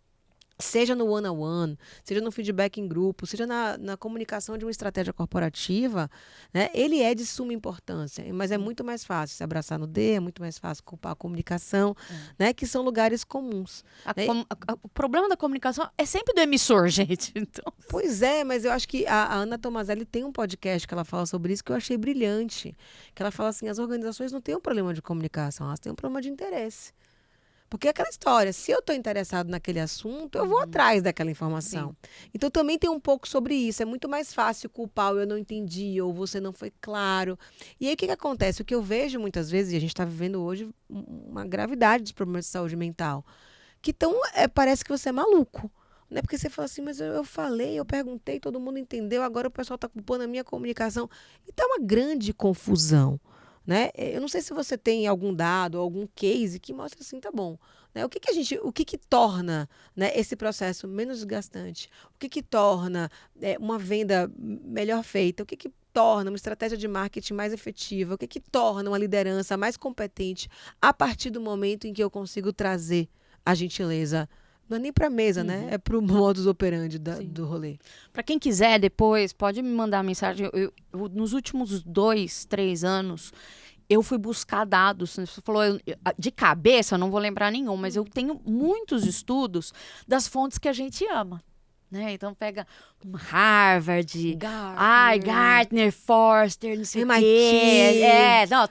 seja no one-on-one, seja no feedback em grupo, seja na comunicação de uma estratégia corporativa, né, ele é de suma importância, mas é muito mais fácil se abraçar no D, é muito mais fácil culpar a comunicação, né, que são lugares comuns. O problema da comunicação é sempre do emissor, gente. Então... Pois é, mas eu acho que a Ana Tomazelli tem um podcast que ela fala sobre isso que eu achei brilhante, que ela fala assim, as organizações não têm um problema de comunicação, elas têm um problema de interesse. Porque é aquela história, se eu estou interessado naquele assunto, eu vou atrás daquela informação. Então também tem um pouco sobre isso. É muito mais fácil culpar o eu não entendi ou você não foi claro. E aí o que acontece? O que eu vejo muitas vezes, e a gente está vivendo hoje uma gravidade dos problemas de saúde mental, que parece que você é maluco. Não é porque você fala assim, mas eu falei, eu perguntei, todo mundo entendeu, agora o pessoal está culpando a minha comunicação. E tá uma grande confusão. Né? Eu não sei se você tem algum dado, algum case que mostra assim, tá bom. Né? O que torna, né, esse processo menos desgastante? O que torna uma venda melhor feita? O que torna uma estratégia de marketing mais efetiva? O que torna uma liderança mais competente a partir do momento em que eu consigo trazer a gentileza? Não é nem para a mesa, né? É para o modus operandi do rolê. Para quem quiser depois, pode me mandar mensagem. Nos últimos 2, 3 anos, eu fui buscar dados. Você falou, de cabeça, eu não vou lembrar nenhum, mas eu tenho muitos estudos das fontes que a gente ama. Né? Então pega Harvard, Gartner, Forrester, não sei o quê.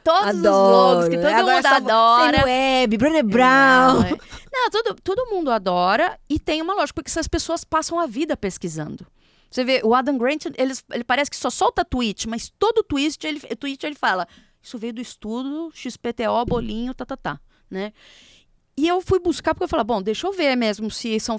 Todos os logos que todo mundo adora. Web, Brené Brown. Todo mundo adora e tem uma lógica, porque essas pessoas passam a vida pesquisando. Você vê, o Adam Grant, ele parece que só solta tweet, mas todo tweet ele fala, isso veio do estudo XPTO, bolinho, né? E eu fui buscar porque eu falei, bom, deixa eu ver mesmo se são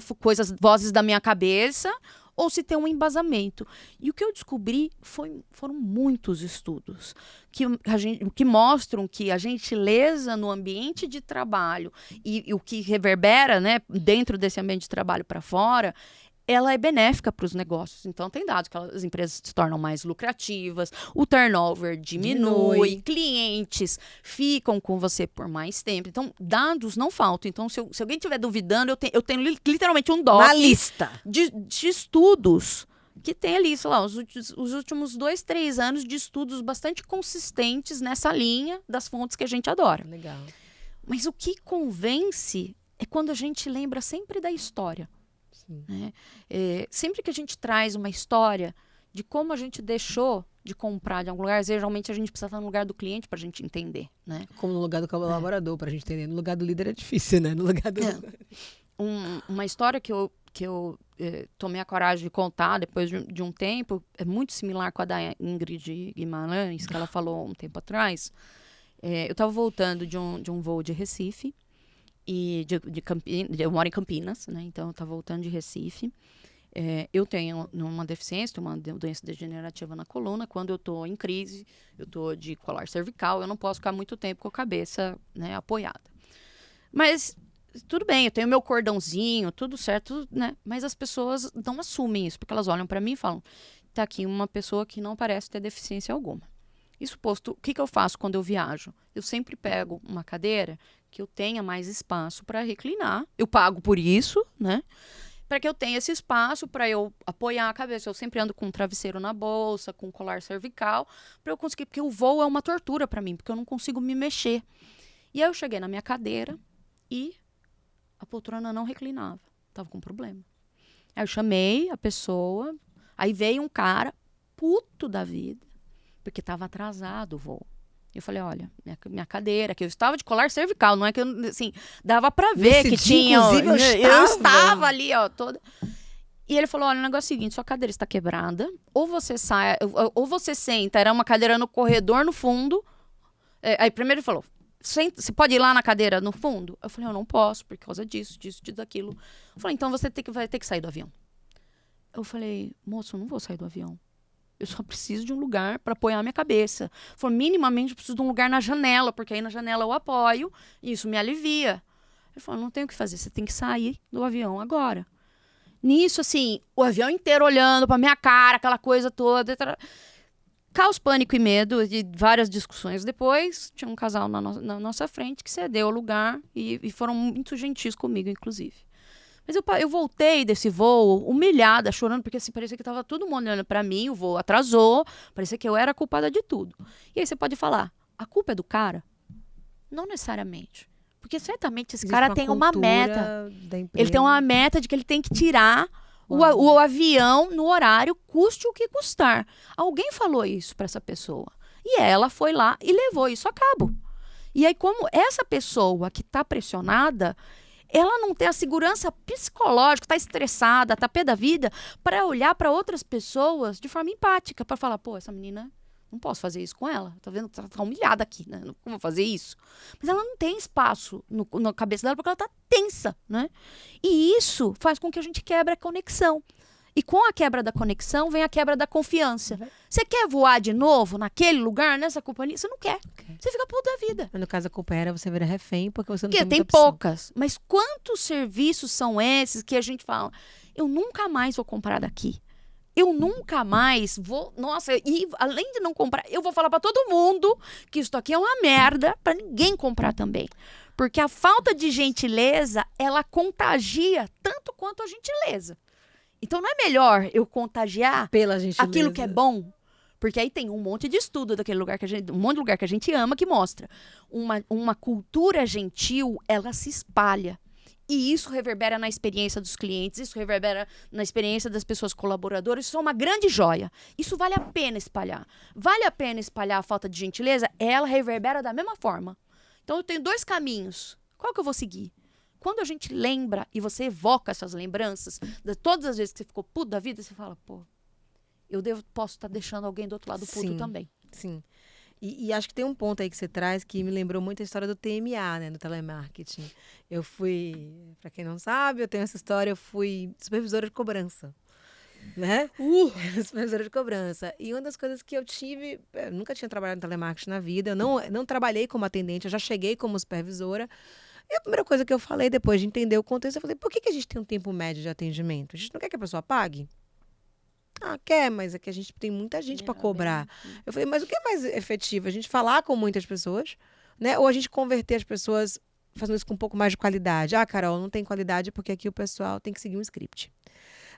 vozes da minha cabeça ou se tem um embasamento. E o que eu descobri foram muitos estudos que mostram que a gentileza no ambiente de trabalho e o que reverbera, né, dentro desse ambiente de trabalho para fora, ela é benéfica para os negócios. Então, tem dados que as empresas se tornam mais lucrativas, o turnover diminui, clientes ficam com você por mais tempo. Então, dados não faltam. Então, se alguém estiver duvidando, eu tenho literalmente um doc uma lista de estudos que tem ali, sei lá, os últimos 2, 3 anos de estudos bastante consistentes nessa linha das fontes que a gente adora. Legal. Mas o que convence é quando a gente lembra sempre da história. Né? Sempre que a gente traz uma história de como a gente deixou de comprar de algum lugar, geralmente a gente precisa estar no lugar do cliente para a gente entender, né? Como no lugar do colaborador, para a gente entender. No lugar do líder é difícil, né? No lugar do... Uma história que eu tomei a coragem de contar depois de um tempo, é muito similar com a da Ingrid Guimarães, que ela falou um tempo atrás. Eu estava voltando de um voo de Recife, e de Campinas, eu moro em Campinas, né? Então eu estava voltando de Recife. Eu tenho uma deficiência, uma doença degenerativa na coluna. Quando eu estou em crise, eu estou de colar cervical, eu não posso ficar muito tempo com a cabeça, né, apoiada. Mas tudo bem, eu tenho meu cordãozinho, tudo certo, né? Mas as pessoas não assumem isso, porque elas olham para mim e falam, tá aqui uma pessoa que não parece ter deficiência alguma. Isso posto, o que eu faço quando eu viajo? Eu sempre pego uma cadeira que eu tenha mais espaço para reclinar. Eu pago por isso, né? Para que eu tenha esse espaço para eu apoiar a cabeça. Eu sempre ando com um travesseiro na bolsa, com um colar cervical, para eu conseguir, porque o voo é uma tortura para mim, porque eu não consigo me mexer. E aí eu cheguei na minha cadeira e a poltrona não reclinava. Tava com problema. Aí eu chamei a pessoa, aí veio um cara puto da vida, porque estava atrasado o voo. Eu falei, olha, minha cadeira, que eu estava de colar cervical, não é que eu, assim, dava pra ver que tinha... Inclusive, eu estava ali, ó, toda... E ele falou, olha, o negócio é o seguinte, sua cadeira está quebrada, ou você sai, ou você senta, era uma cadeira no corredor, no fundo. Aí primeiro ele falou, você pode ir lá na cadeira no fundo? Eu falei, eu não posso, por causa disso, daquilo. Eu falei, então você vai ter que sair do avião. Eu falei, moço, eu não vou sair do avião. Eu só preciso de um lugar para apoiar a minha cabeça. Falei, minimamente eu preciso de um lugar na janela, porque aí na janela eu apoio e isso me alivia. Ele falou, não tem o que fazer, você tem que sair do avião agora. Nisso, assim, o avião inteiro olhando pra minha cara, aquela coisa toda. Caos, pânico e medo, de várias discussões depois. Tinha um casal na nossa frente que cedeu o lugar e foram muito gentis comigo, inclusive. Mas eu voltei desse voo humilhada, chorando, porque assim, parecia que estava todo mundo olhando para mim, o voo atrasou, parecia que eu era a culpada de tudo. E aí você pode falar, a culpa é do cara? Não necessariamente. Porque certamente esse cara tem uma meta. Ele tem uma meta de que ele tem que tirar o avião no horário, custe o que custar. Alguém falou isso para essa pessoa. E ela foi lá e levou isso a cabo. E aí, como essa pessoa que está pressionada, ela não tem a segurança psicológica, está estressada, está pé da vida, para olhar para outras pessoas de forma empática, para falar, pô, essa menina, não posso fazer isso com ela. Tá vendo? Tá humilhada aqui, né? Não vou fazer isso. Mas ela não tem espaço na cabeça dela porque ela tá tensa, né? E isso faz com que a gente quebre a conexão. E com a quebra da conexão vem a quebra da confiança. Você quer voar de novo naquele lugar, nessa companhia? Você não quer. Você fica puto da vida. Mas no caso da companheira, você vira refém porque você não Porque tem tem muita opção. poucas. Mas quantos serviços são esses que a gente fala, eu nunca mais vou comprar daqui. Eu nunca mais vou... Nossa, e além de não comprar, eu vou falar pra todo mundo que isso aqui é uma merda pra ninguém comprar também. Porque a falta de gentileza, ela contagia tanto quanto a gentileza. Então não é melhor eu contagiar Pela gentileza. aquilo que é bom? Porque aí tem um monte de estudo daquele lugar que a gente, um monte de lugar que a gente ama que mostra. Uma cultura gentil, ela se espalha. E isso reverbera na experiência dos clientes, isso reverbera na experiência das pessoas colaboradoras. Isso é uma grande joia. Isso vale a pena espalhar. Vale a pena espalhar a falta de gentileza? Ela reverbera da mesma forma. Então eu tenho 2 caminhos. Qual que eu vou seguir? Quando a gente lembra e você evoca essas lembranças, de todas as vezes que você ficou puto da vida, você fala, pô, posso estar deixando alguém do outro lado puto Sim, também. Sim. E acho que tem um ponto aí que você traz que me lembrou muito a história do TMA, né, do telemarketing. Eu fui, para quem não sabe, eu tenho essa história, eu fui supervisora de cobrança, né? Supervisora de cobrança. E uma das coisas que eu tive, eu nunca tinha trabalhado em telemarketing na vida, eu não trabalhei como atendente, eu já cheguei como supervisora. E a primeira coisa que eu falei, depois de entender o contexto, eu falei, por que a gente tem um tempo médio de atendimento? A gente não quer que a pessoa pague? Ah, quer, mas é que a gente tem muita gente para cobrar. Eu falei, mas o que é mais efetivo? A gente falar com muitas pessoas, né? Ou a gente converter as pessoas fazendo isso com um pouco mais de qualidade? Ah, Carol, não tem qualidade porque aqui o pessoal tem que seguir um script.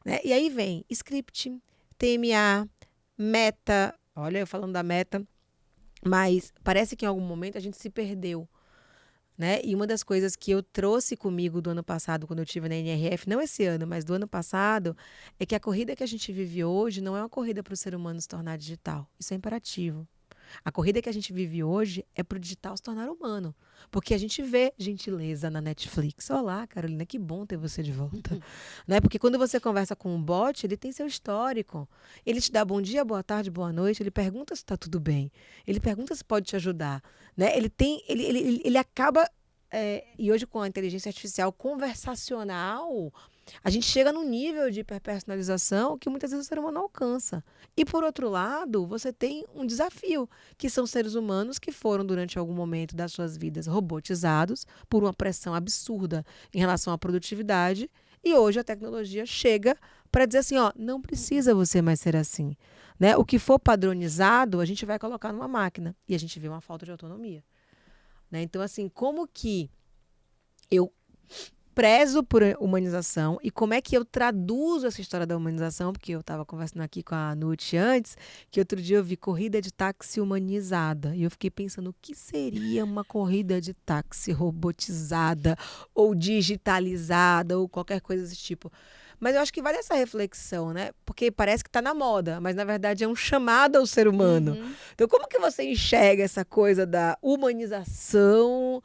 Né? E aí vem script, TMA, meta. Olha, eu falando da meta, mas parece que em algum momento a gente se perdeu. Né? E uma das coisas que eu trouxe comigo do ano passado, quando eu estive na NRF, não esse ano, mas do ano passado, é que a corrida que a gente vive hoje não é uma corrida para o ser humano se tornar digital. Isso é imperativo. A corrida que a gente vive hoje é para o digital se tornar humano. Porque a gente vê gentileza na Netflix. Olá, Carolina, que bom ter você de volta. Né? Porque quando você conversa com um bot, ele tem seu histórico. Ele te dá bom dia, boa tarde, boa noite. Ele pergunta se está tudo bem. Ele pergunta se pode te ajudar. Né? Ele acaba... e hoje com a inteligência artificial conversacional, a gente chega num nível de hiperpersonalização que muitas vezes o ser humano não alcança. E, por outro lado, você tem um desafio, que são seres humanos que foram, durante algum momento das suas vidas, robotizados por uma pressão absurda em relação à produtividade. E hoje a tecnologia chega para dizer assim, ó, não precisa você mais ser assim. Né? O que for padronizado, a gente vai colocar numa máquina. E a gente vê uma falta de autonomia. Né? Então, assim, como que eu prezo por humanização e como é que eu traduzo essa história da humanização, porque eu estava conversando aqui com a Nuti antes, que outro dia eu vi corrida de táxi humanizada, e eu fiquei pensando o que seria uma corrida de táxi robotizada ou digitalizada ou qualquer coisa desse tipo. Mas eu acho que vale essa reflexão, né? Porque parece que está na moda, mas na verdade é um chamado ao ser humano. Então, como que você enxerga essa coisa da humanização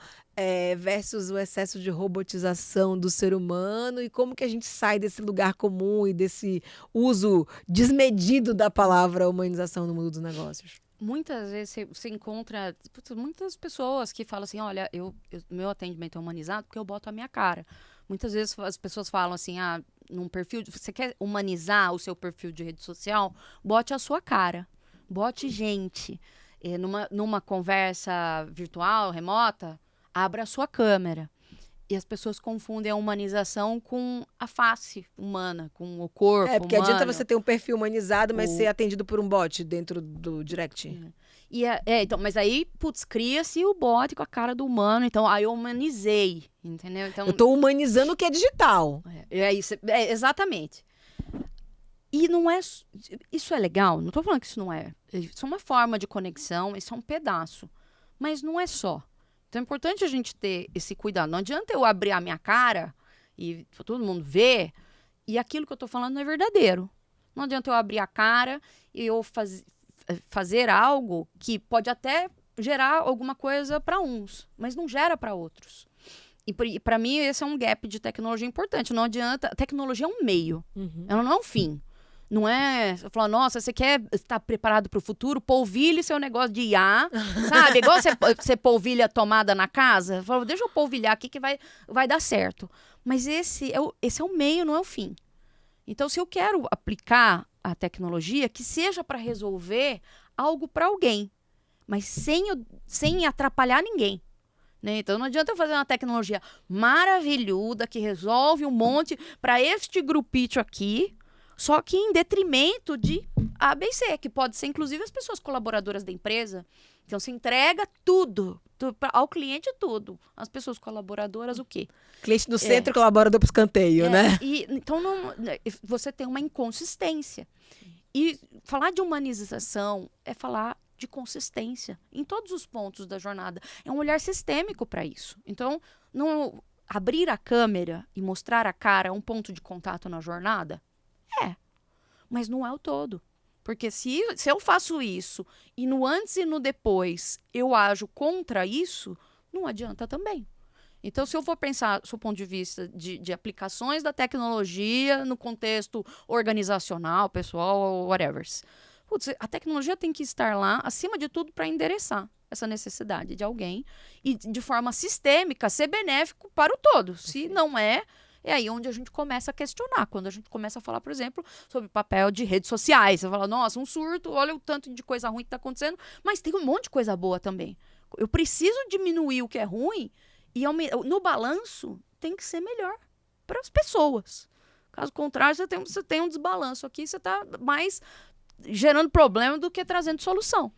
versus o excesso de robotização do ser humano, e como que a gente sai desse lugar comum e desse uso desmedido da palavra humanização no mundo dos negócios? Muitas vezes você encontra muitas pessoas que falam assim, olha, meu atendimento é humanizado porque eu boto a minha cara. Muitas vezes as pessoas falam assim, num perfil, você quer humanizar o seu perfil de rede social? Bote a sua cara, bote gente. Numa conversa virtual, remota, abra a sua câmera. E as pessoas confundem a humanização com a face humana, com o corpo porque humano. adianta você ter um perfil humanizado, mas ser atendido por um bot dentro do direct. Então, mas aí, cria-se o bot com a cara do humano, então aí eu humanizei, entendeu? Então, eu tô humanizando o que é digital. Isso, exatamente. E não é... Isso é legal, não tô falando que isso não é. Isso é uma forma de conexão, isso é um pedaço. Mas não é só. Então é importante a gente ter esse cuidado. Não adianta eu abrir a minha cara e todo mundo ver e aquilo que eu tô falando não é verdadeiro. Não adianta eu abrir a cara e eu fazer algo que pode até gerar alguma coisa para uns, mas não gera para outros. E para mim, esse é um gap de tecnologia importante. Não adianta. A tecnologia é um meio, ela não é um fim. Não é falar, nossa, você quer estar preparado para o futuro? Polvilhe seu negócio de IA, sabe? Igual você polvilha tomada na casa. Fala, deixa eu polvilhar aqui que vai dar certo. Mas esse é o meio, não é o fim. Então, se eu quero aplicar a tecnologia, que seja para resolver algo para alguém, mas sem atrapalhar ninguém. Né? Então, não adianta eu fazer uma tecnologia maravilhosa que resolve um monte para este grupito aqui, só que em detrimento de A, B e C, que pode ser, inclusive, as pessoas colaboradoras da empresa. Então, se entrega tudo ao cliente tudo. As pessoas colaboradoras, o quê? Cliente no centro, colaborador para o escanteio, né? Então, você tem uma inconsistência. E falar de humanização é falar de consistência em todos os pontos da jornada. É um olhar sistêmico para isso. Então, não abrir a câmera e mostrar a cara é um ponto de contato na jornada? Mas não é o todo. Porque se eu faço isso e no antes e no depois eu ajo contra isso, não adianta também. Então, se eu for pensar do ponto de vista de aplicações da tecnologia no contexto organizacional, pessoal, whatever, a tecnologia tem que estar lá, acima de tudo, para endereçar essa necessidade de alguém e, de forma sistêmica, ser benéfico para o todo. Se não é aí onde a gente começa a questionar. Quando a gente começa a falar, por exemplo, sobre o papel de redes sociais. Você fala, nossa, um surto, olha o tanto de coisa ruim que está acontecendo, mas tem um monte de coisa boa também. Eu preciso diminuir o que é ruim e no balanço tem que ser melhor para as pessoas. Caso contrário, você tem um desbalanço aqui, você está mais gerando problema do que trazendo solução.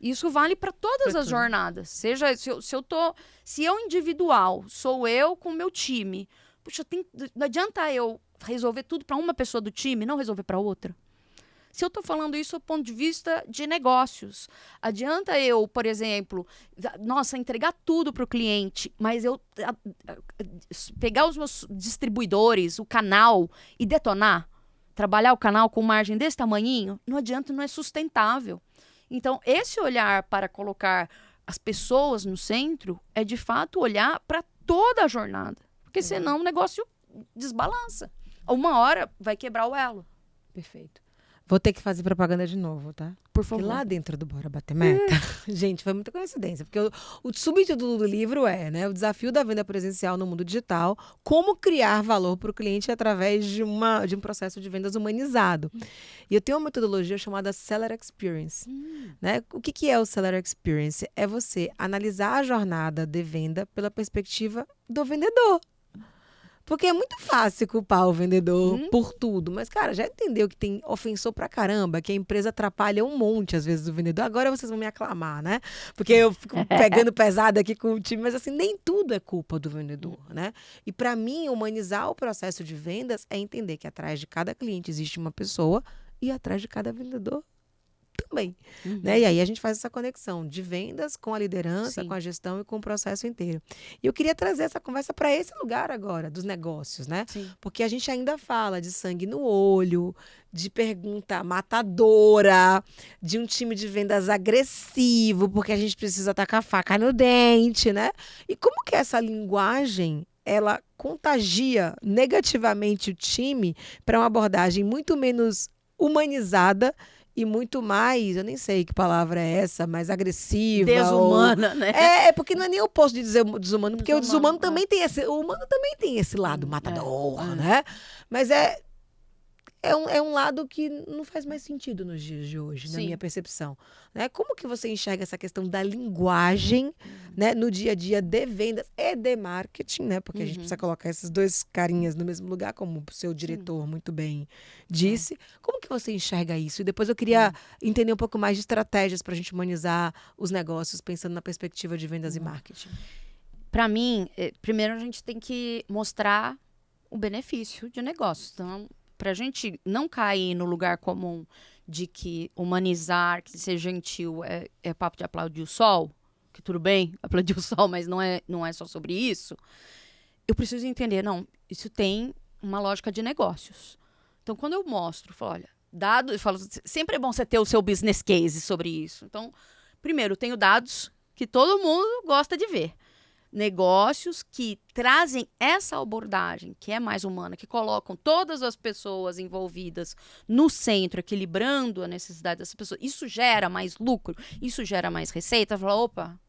Isso vale para todas as jornadas. Seja se eu individual, sou eu com o meu time. Puxa, não adianta eu resolver tudo para uma pessoa do time, não resolver para outra. Se eu estou falando isso do ponto de vista de negócios, adianta eu, por exemplo, entregar tudo para o cliente, mas eu pegar os meus distribuidores, o canal e detonar, trabalhar o canal com margem desse tamanhinho, não adianta, não é sustentável. Então, esse olhar para colocar as pessoas no centro é, de fato, olhar para toda a jornada. Porque senão o negócio desbalança. Uma hora vai quebrar o elo. Perfeito. Vou ter que fazer propaganda de novo, tá? Por favor. Porque lá dentro do Bora Bater Meta, gente, foi muita coincidência. Porque o subtítulo do livro é, né? O desafio da venda presencial no mundo digital, como criar valor para o cliente através de um processo de vendas humanizado. E eu tenho uma metodologia chamada Seller Experience. Né? O que é o Seller Experience? É você analisar a jornada de venda pela perspectiva do vendedor. Porque é muito fácil culpar o vendedor por tudo. Mas, cara, já entendeu que tem ofensor pra caramba, que a empresa atrapalha um monte, às vezes, o vendedor. Agora vocês vão me aclamar, né? Porque eu fico pegando pesado aqui com o time, mas, assim, nem tudo é culpa do vendedor, né? E, pra mim, humanizar o processo de vendas é entender que atrás de cada cliente existe uma pessoa e atrás de cada vendedor também, né? E aí a gente faz essa conexão de vendas com a liderança, com a gestão e com o processo inteiro. E eu queria trazer essa conversa para esse lugar agora, dos negócios, né? Sim. Porque a gente ainda fala de sangue no olho, de pergunta matadora, de um time de vendas agressivo, porque a gente precisa tacar a faca no dente, né? E como que essa linguagem ela contagia negativamente o time para uma abordagem muito menos humanizada e muito mais, eu nem sei que palavra é essa, mais agressiva. Desumana, né? É porque não é nem o oposto de dizer desumano, porque o desumano também tem esse. O humano também tem esse lado matador, né? Mas é um lado que não faz mais sentido nos dias de hoje, na minha percepção. Né? Como que você enxerga essa questão da linguagem, né, no dia a dia de vendas e de marketing, né? Porque a gente precisa colocar esses dois carinhas no mesmo lugar, como o seu diretor muito bem disse. Como que você enxerga isso? E depois eu queria entender um pouco mais de estratégias para a gente humanizar os negócios, pensando na perspectiva de vendas e marketing. Para mim, primeiro a gente tem que mostrar o benefício de negócio. Então, para a gente não cair no lugar comum de que humanizar, que ser gentil é papo de aplaudir o sol, que tudo bem, aplaudir o sol, mas não é só sobre isso, eu preciso entender, não, isso tem uma lógica de negócios. Então, quando eu mostro, falo, olha, eu falo, sempre é bom você ter o seu business case sobre isso. Então, Primeiro, tenho dados que todo mundo gosta de ver. Negócios que trazem essa abordagem, que é mais humana, que colocam todas as pessoas envolvidas no centro, equilibrando a necessidade dessas pessoas. Isso gera mais lucro, isso gera mais receita. Fala, opa,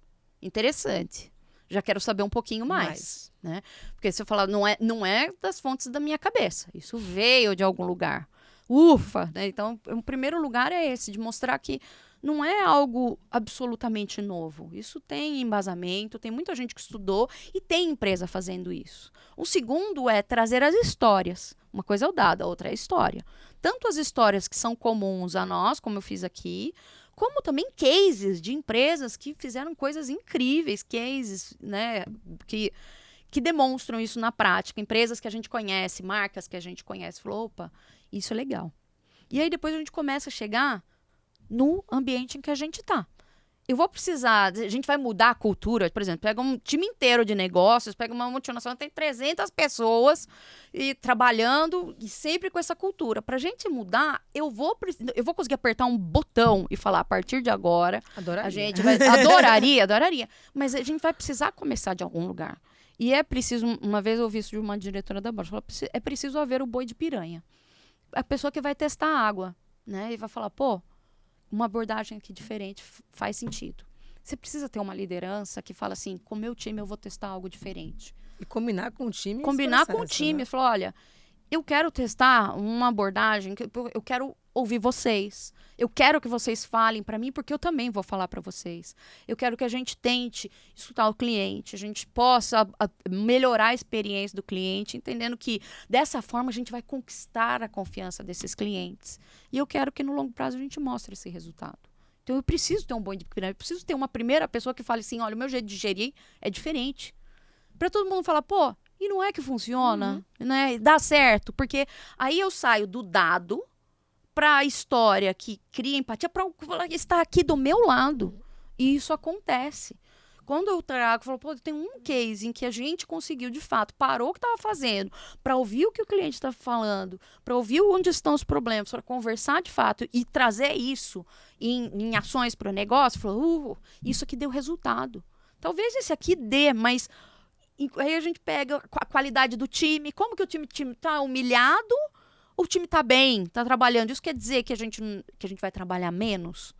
interessante. Já quero saber um pouquinho mais. Né? Porque se eu falar, não é das fontes da minha cabeça. Isso veio de algum lugar. Ufa! Né? Então, o primeiro lugar é esse, de mostrar que não é algo absolutamente novo. Isso tem embasamento, tem muita gente que estudou e tem empresa fazendo isso. O segundo é trazer as histórias. Uma coisa é o dado, a outra é a história. Tanto as histórias que são comuns a nós, como eu fiz aqui, como também cases de empresas que fizeram coisas incríveis, cases, né, que demonstram isso na prática. Empresas que a gente conhece, marcas que a gente conhece. Falou, opa, isso é legal. E aí depois a gente começa a chegar no ambiente em que a gente está. Eu vou precisar, a gente vai mudar a cultura, por exemplo, pega um time inteiro de negócios, pega uma multinacional, tem 300 pessoas trabalhando e sempre com essa cultura. Para a gente mudar, eu vou conseguir apertar um botão e falar, a partir de agora, Adoraria. a gente vai... Adoraria, mas a gente vai precisar começar de algum lugar. E é preciso, uma vez eu ouvi isso de uma diretora da Bosch, é preciso haver o boi de piranha. A pessoa que vai testar a água, né, e vai falar, pô, uma abordagem aqui diferente faz sentido. Você precisa ter uma liderança que fala assim, com o meu time eu vou testar algo diferente. E combinar com o time. Combinar com o processo, time. né? Falar, olha, eu quero testar uma abordagem, eu quero ouvir vocês. Eu quero que vocês falem para mim, porque eu também vou falar para vocês. Eu quero que a gente tente escutar o cliente, a gente possa melhorar a experiência do cliente, entendendo que dessa forma a gente vai conquistar a confiança desses clientes. E eu quero que no longo prazo a gente mostre esse resultado. Então eu preciso ter um bom de pirâmide, eu preciso ter uma primeira pessoa que fale assim, olha, o meu jeito de gerir é diferente. Para todo mundo falar, pô, e não é que funciona, né? Dá certo, porque aí eu saio do dado para a história que cria empatia, para estar aqui do meu lado. E isso acontece. Quando eu trago, eu falo, pô, tem um case em que a gente conseguiu, de fato, parou o que estava fazendo, para ouvir o que o cliente está falando, para ouvir onde estão os problemas, para conversar de fato e trazer isso em ações para o negócio, falou, isso aqui deu resultado. Talvez esse aqui dê, mas aí a gente pega a qualidade do time, como que o time está humilhado, o time está bem, está trabalhando. Isso quer dizer que a gente vai trabalhar menos?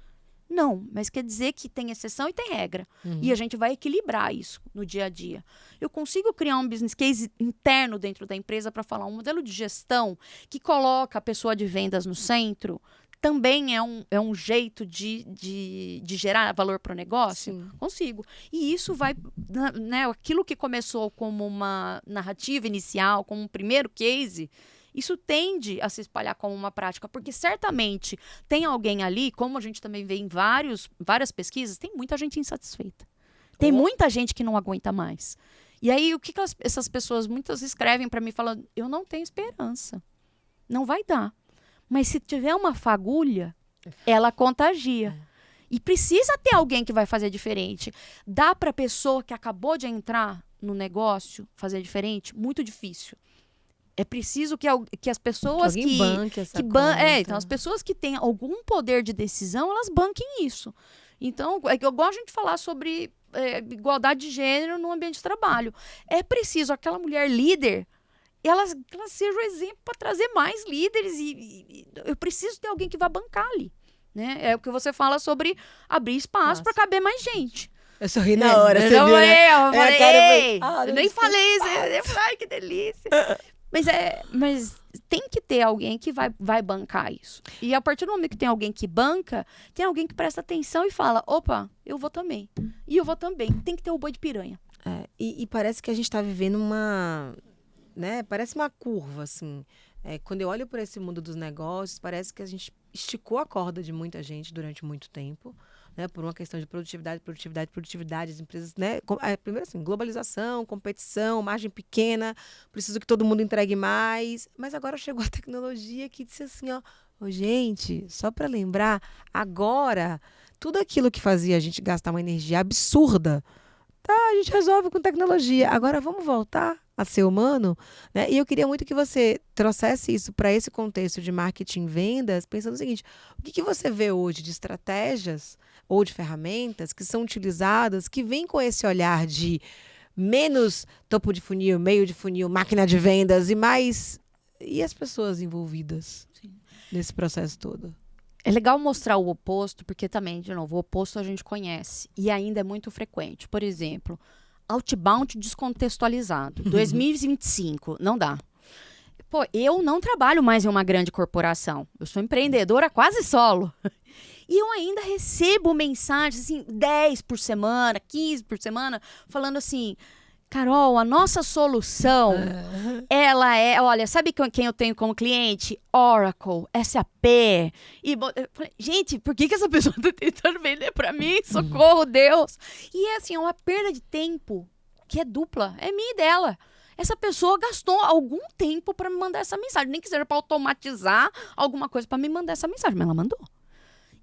Não, mas quer dizer que tem exceção e tem regra. E a gente vai equilibrar isso no dia a dia. Eu consigo criar um business case interno dentro da empresa para falar um modelo de gestão que coloca a pessoa de vendas no centro. Também é um jeito de gerar valor para o negócio? Sim. Consigo. E isso vai, né, aquilo que começou como uma narrativa inicial, como um primeiro case, isso tende a se espalhar como uma prática, porque certamente tem alguém ali, como a gente também vê em várias pesquisas, tem muita gente insatisfeita. Tem muita gente que não aguenta mais. E aí, o que essas pessoas muitas escrevem para mim, falando, eu não tenho esperança. Não vai dar. Mas se tiver uma fagulha, ela contagia. E precisa ter alguém que vai fazer diferente. Dá para a pessoa que acabou de entrar no negócio fazer diferente? Muito difícil. É preciso que as pessoas que alguém banque essa conta. Então, as pessoas que têm algum poder de decisão, elas banquem isso. Então, eu gosto de falar sobre igualdade de gênero no ambiente de trabalho. É preciso aquela mulher líder, ela seja o exemplo para trazer mais líderes e eu preciso ter alguém que vá bancar ali. Né? É o que você fala sobre abrir espaço para caber mais gente. Eu sorri na hora, você viu, né? Eu nem falei isso. Eu falei, ai, que delícia. Mas tem que ter alguém que vai bancar isso. E a partir do momento que tem alguém que banca, tem alguém que presta atenção e fala, opa, eu vou também. E eu vou também. Tem que ter o boi de piranha. E parece que a gente está vivendo uma... Né? Parece uma curva, assim. Quando eu olho para esse mundo dos negócios, parece que a gente esticou a corda de muita gente durante muito tempo, né? Por uma questão de produtividade, as empresas, né? Primeiro assim, globalização, competição, margem pequena, preciso que todo mundo entregue mais. Mas agora chegou a tecnologia que disse assim, ó, gente, só para lembrar, agora, tudo aquilo que fazia a gente gastar uma energia absurda, a gente resolve com tecnologia. Agora vamos voltar a ser humano, né? E eu queria muito que você trouxesse isso para esse contexto de marketing e vendas, pensando o seguinte, o que você vê hoje de estratégias ou de ferramentas que são utilizadas, que vêm com esse olhar de menos topo de funil, meio de funil, máquina de vendas e mais... E as pessoas envolvidas nesse processo todo? É legal mostrar o oposto, porque também, de novo, o oposto a gente conhece. E ainda é muito frequente. Por exemplo, outbound descontextualizado. 2025, não dá. Pô, eu não trabalho mais em uma grande corporação. Eu sou empreendedora quase solo. E eu ainda recebo mensagens, assim, 10 por semana, 15 por semana, falando assim... Carol, a nossa solução, ela é... Olha, sabe quem eu tenho como cliente? Oracle, SAP. Eu falei, gente, por que essa pessoa está tentando vender para mim? Socorro, Deus. E é assim, é uma perda de tempo que é dupla. É minha e dela. Essa pessoa gastou algum tempo para me mandar essa mensagem. Nem que seja para automatizar alguma coisa para me mandar essa mensagem, mas ela mandou.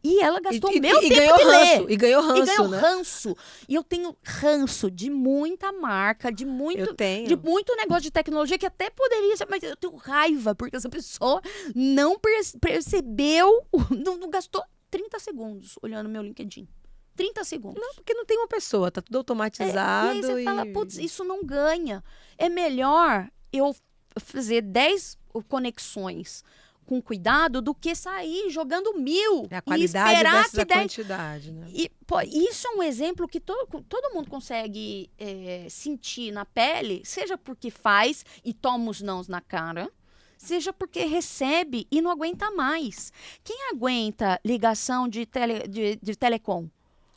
E ela gastou meu tempo ganhou de ranço, ler. E ganhou ranço, E ganhou né? ranço. E eu tenho ranço de muita marca, de muito negócio de tecnologia que até poderia ser, mas eu tenho raiva, porque essa pessoa não percebeu, não gastou 30 segundos olhando meu LinkedIn. 30 segundos. Não, porque não tem uma pessoa, tá tudo automatizado. E aí você fala, putz, isso não ganha. É melhor eu fazer 10 conexões com cuidado do que sair jogando 1000 É a qualidade e esperar versus que a quantidade, né? E, pô, isso é um exemplo que todo mundo consegue sentir na pele, seja porque faz e toma os nãos na cara, seja porque recebe e não aguenta mais. Quem aguenta ligação de telecom?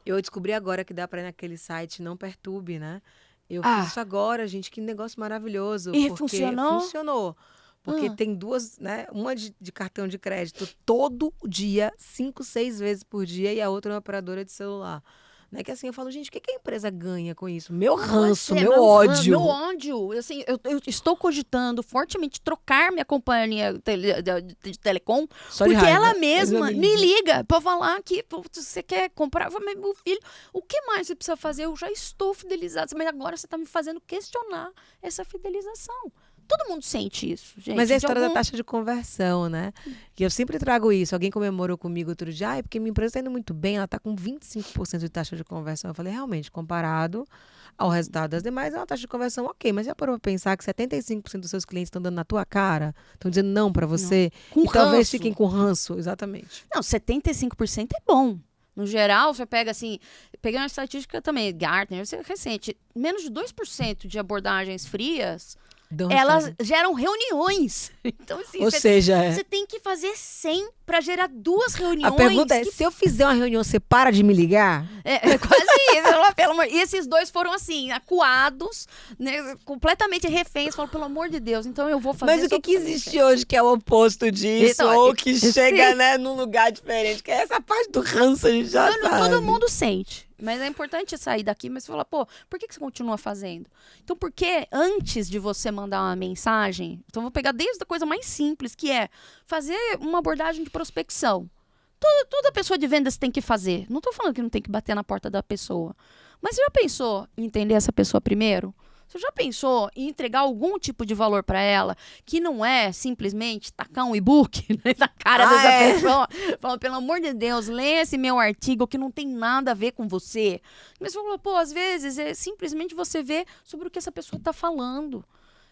Eu descobri agora que dá pra ir naquele site Não Perturbe, né? Eu fiz isso agora, gente, que negócio maravilhoso. E porque funcionou? Funcionou. Porque tem duas, né? Uma de cartão de crédito todo dia, 5, 6 vezes por dia, e a outra é uma operadora de celular. Né? Que assim, eu falo, gente, o que a empresa ganha com isso? Meu ranço, meu ódio. Meu ódio. Assim, eu estou cogitando fortemente trocar minha companhia de telecom, Só de porque raiva. ela mesma me liga para falar que você quer comprar. Eu falei, meu filho, o que mais você precisa fazer? Eu já estou fidelizado, mas agora você está me fazendo questionar essa fidelização. Todo mundo sente isso, gente. Mas é a história da taxa de conversão, né? Que eu sempre trago isso. Alguém comemorou comigo outro dia, porque minha empresa está indo muito bem, ela está com 25% de taxa de conversão. Eu falei, realmente, comparado ao resultado das demais, é uma taxa de conversão ok. Mas já parou para pensar que 75% dos seus clientes estão dando na tua cara? Estão dizendo não para você? Com e talvez ranço. fiquem com ranço, exatamente. Não, 75% é bom. No geral, você pega assim, pegando a estatística também, Gartner, isso é recente, menos de 2% de abordagens frias, elas geram reuniões. Então, assim, ou seja, você tem que fazer 100 para gerar 2 reuniões. A pergunta é, se eu fizer uma reunião, você para de me ligar? É quase isso, pelo amor. E esses 2 foram assim, acuados, né, completamente reféns. Falam, pelo amor de Deus, então eu vou fazer. Mas o que existe hoje que é o oposto disso? Então, ou que chega, né, num lugar diferente? Que é essa parte do ranço, a gente já sabe. Todo mundo sente. Mas é importante sair daqui, mas você fala, pô, por que você continua fazendo? Então, porque antes de você mandar uma mensagem, então vou pegar desde a coisa mais simples, que é fazer uma abordagem de prospecção. Toda pessoa de vendas tem que fazer. Não estou falando que não tem que bater na porta da pessoa. Mas você já pensou em entender essa pessoa primeiro? Você já pensou em entregar algum tipo de valor para ela que não é simplesmente tacar um e-book na cara dessa pessoa? Falando, pelo amor de Deus, lê esse meu artigo que não tem nada a ver com você. Mas você falou, pô, às vezes é simplesmente você ver sobre o que essa pessoa está falando.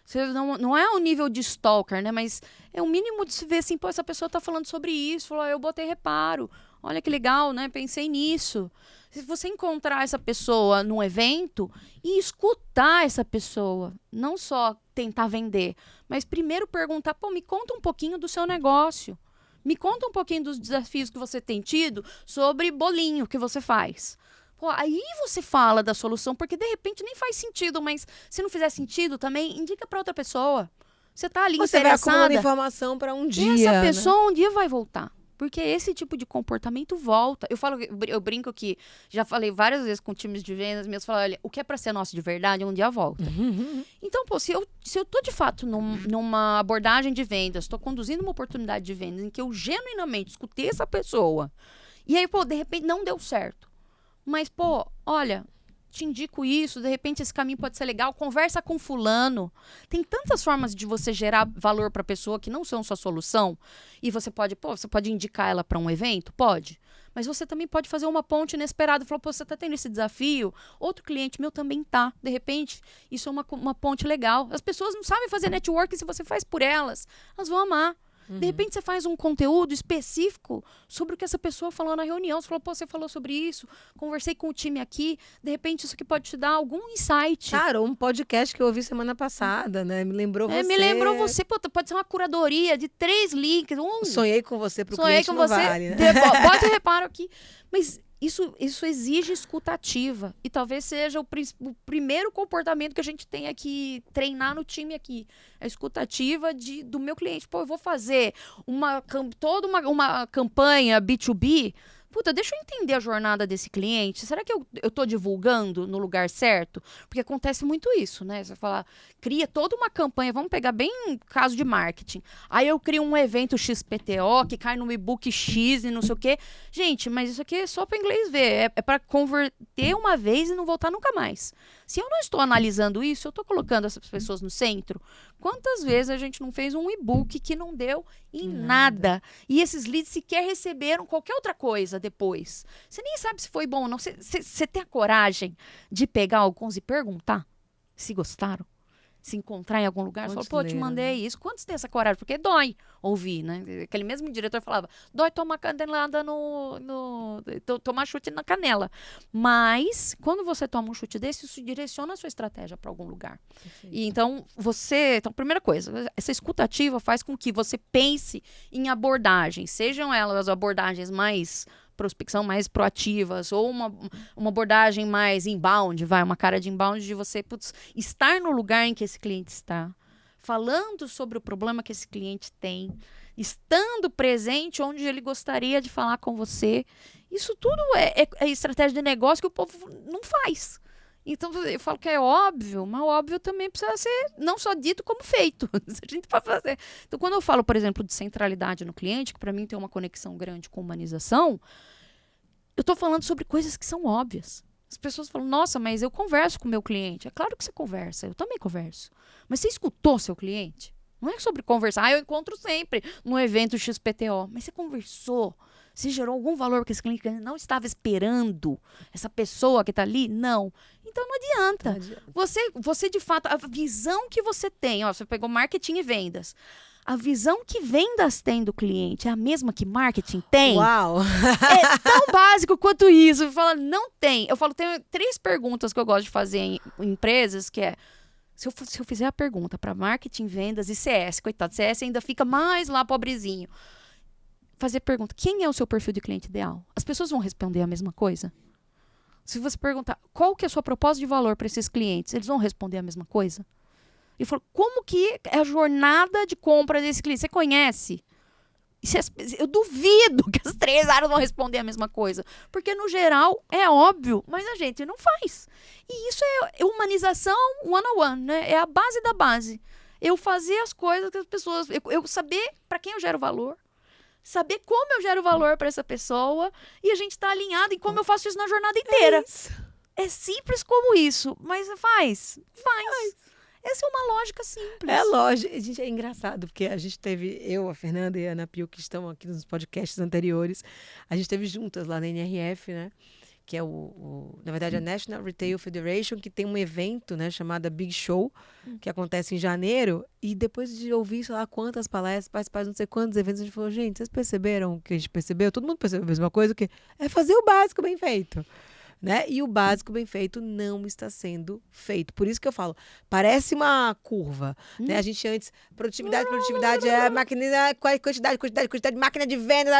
Você não é um nível de stalker, né? Mas é o mínimo de se ver assim, pô, essa pessoa está falando sobre isso. Falou, eu botei reparo. Olha que legal, né? Pensei nisso. Se você encontrar essa pessoa num evento e escutar essa pessoa, não só tentar vender, mas primeiro perguntar, pô, me conta um pouquinho do seu negócio. Me conta um pouquinho dos desafios que você tem tido sobre bolinho que você faz. Pô, aí você fala da solução, porque de repente nem faz sentido, mas se não fizer sentido também, indica para outra pessoa. Você tá ali você interessada. Você vai acumulando informação para um dia. E essa pessoa um dia vai voltar. Porque esse tipo de comportamento volta. Eu brinco que já falei várias vezes com times de vendas meus, falo, olha, o que é para ser nosso de verdade, um dia volta. Então, pô, se eu tô de fato numa abordagem de vendas, estou conduzindo uma oportunidade de vendas em que eu genuinamente escutei essa pessoa, e aí, pô, de repente não deu certo. Mas, pô, olha, te indico isso, de repente esse caminho pode ser legal, conversa com fulano. Tem tantas formas de você gerar valor para a pessoa que não são sua solução, e você pode indicar ela para um evento? Pode. Mas você também pode fazer uma ponte inesperada. Falou, pô, você tá tendo esse desafio? Outro cliente meu também tá. De repente, isso é uma ponte legal. As pessoas não sabem fazer networking, se você faz por elas, elas vão amar. De repente, você faz um conteúdo específico sobre o que essa pessoa falou na reunião. Você falou, pô, você falou sobre isso, conversei com o time aqui. De repente, isso aqui pode te dar algum insight. Cara, um podcast que eu ouvi semana passada, né? Me lembrou você. Me lembrou você. Pô, pode ser uma curadoria de 3 links. Sonhei com você pro Sonhei cliente com não você. vale, né? Bote reparo aqui. Mas isso exige escutativa. E talvez seja o primeiro comportamento que a gente tenha que treinar no time aqui. A escutativa do meu cliente. Pô, eu vou fazer toda uma campanha B2B. Puta, deixa eu entender a jornada desse cliente. Será que eu tô divulgando no lugar certo? Porque acontece muito isso, né? Você fala, cria toda uma campanha, vamos pegar bem caso de marketing. Aí eu crio um evento XPTO que cai no e-book X e não sei o quê. Gente, mas isso aqui é só para inglês ver. É para converter uma vez e não voltar nunca mais. Se eu não estou analisando isso, eu estou colocando essas pessoas no centro. Quantas vezes a gente não fez um e-book que não deu em nada? E esses leads sequer receberam qualquer outra coisa depois. Você nem sabe se foi bom ou não. Você tem a coragem de pegar alguns e perguntar se gostaram? Se encontrar em algum lugar, falou, pô, te mandei isso. Quantos tem essa coragem? Porque dói ouvir, né? Aquele mesmo diretor falava, dói tomar canelada tomar chute na canela. Mas, quando você toma um chute desse, isso direciona a sua estratégia para algum lugar. E então, primeira coisa, essa escutativa faz com que você pense em abordagens, sejam elas abordagens mais prospecção mais proativas, ou uma abordagem mais inbound, uma cara de inbound de você estar no lugar em que esse cliente está, falando sobre o problema que esse cliente tem, estando presente onde ele gostaria de falar com você. Isso tudo é estratégia de negócio que o povo não faz. Então, eu falo que é óbvio, mas óbvio também precisa ser não só dito como feito. A gente pode fazer. Então, quando eu falo, por exemplo, de centralidade no cliente, que para mim tem uma conexão grande com humanização, eu estou falando sobre coisas que são óbvias. As pessoas falam, nossa, mas eu converso com o meu cliente. É claro que você conversa, eu também converso. Mas você escutou seu cliente? Não é sobre conversar. Eu encontro sempre no evento XPTO. Mas você conversou? Você gerou algum valor que esse cliente não estava esperando? Essa pessoa que está ali? Não. Então não adianta. Não adianta. Você, de fato, a visão que você tem, você pegou marketing e vendas. A visão que vendas tem do cliente é a mesma que marketing tem? Uau! É tão básico quanto isso. Eu falo, não tem. Eu falo, tem 3 perguntas que eu gosto de fazer em empresas, que é, se eu fizer a pergunta para marketing, vendas e CS, coitado, CS ainda fica mais lá pobrezinho. Fazer pergunta, quem é o seu perfil de cliente ideal? As pessoas vão responder a mesma coisa? Se você perguntar, qual que é a sua proposta de valor para esses clientes? Eles vão responder a mesma coisa? E falou, como que é a jornada de compra desse cliente? Você conhece? Eu duvido que as 3 áreas vão responder a mesma coisa. Porque, no geral, é óbvio, mas a gente não faz. E isso é humanização one-on-one, né? É a base da base. Eu fazer as coisas que as pessoas... Eu saber para quem eu gero valor, saber como eu gero valor para essa pessoa, e a gente tá alinhado em como eu faço isso na jornada inteira. É simples como isso, mas faz. Essa é uma lógica simples. É lógico. Gente, é engraçado, porque a gente teve, eu, a Fernanda e a Ana Pio, que estão aqui nos podcasts anteriores, a gente teve juntas lá na NRF, né? Que é na verdade, a National Retail Federation, que tem um evento, né, chamado Big Show, que acontece em janeiro, e depois de ouvir, sei lá, quantas palestras, participar de não sei quantos eventos, a gente falou, gente, vocês perceberam o que a gente percebeu? Todo mundo percebeu a mesma coisa, que é fazer o básico bem feito. Né? E o básico bem feito não está sendo feito. Por isso que eu falo, parece uma curva. Né? A gente antes, produtividade é máquina, quantidade de máquina de venda,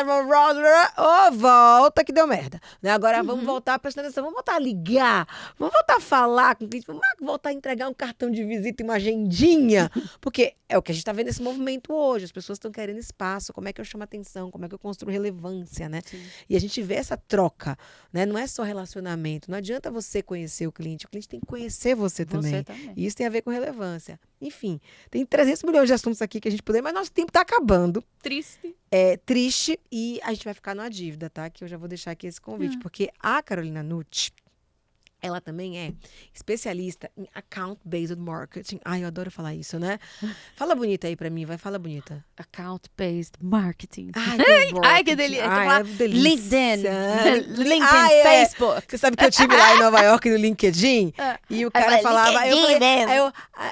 volta que deu merda. Né? Agora vamos voltar a prestar atenção, vamos voltar a ligar, vamos voltar a falar com o cliente, vamos voltar a entregar um cartão de visita e uma agendinha. Porque é o que a gente está vendo nesse movimento hoje. As pessoas estão querendo espaço, como é que eu chamo atenção, como é que eu construo relevância, né? E a gente vê essa troca, né? Não é só relacionamento. Não adianta você conhecer o cliente tem que conhecer você também. E isso tem a ver com relevância. Enfim, tem 300 milhões de assuntos aqui que a gente poderia, mas nosso tempo está acabando. Triste. É triste e a gente vai ficar numa dívida, tá? Que eu já vou deixar aqui esse convite, porque a Carolina Nucci, Ela também é especialista em account-based marketing. Ai, eu adoro falar isso, né? Fala bonita aí pra mim, vai, fala bonita. Account-based marketing. Ai, que Ai, que delícia. Ai, é delícia. LinkedIn, Facebook. Você sabe que eu estive lá em Nova York no LinkedIn? E o cara falava... Aí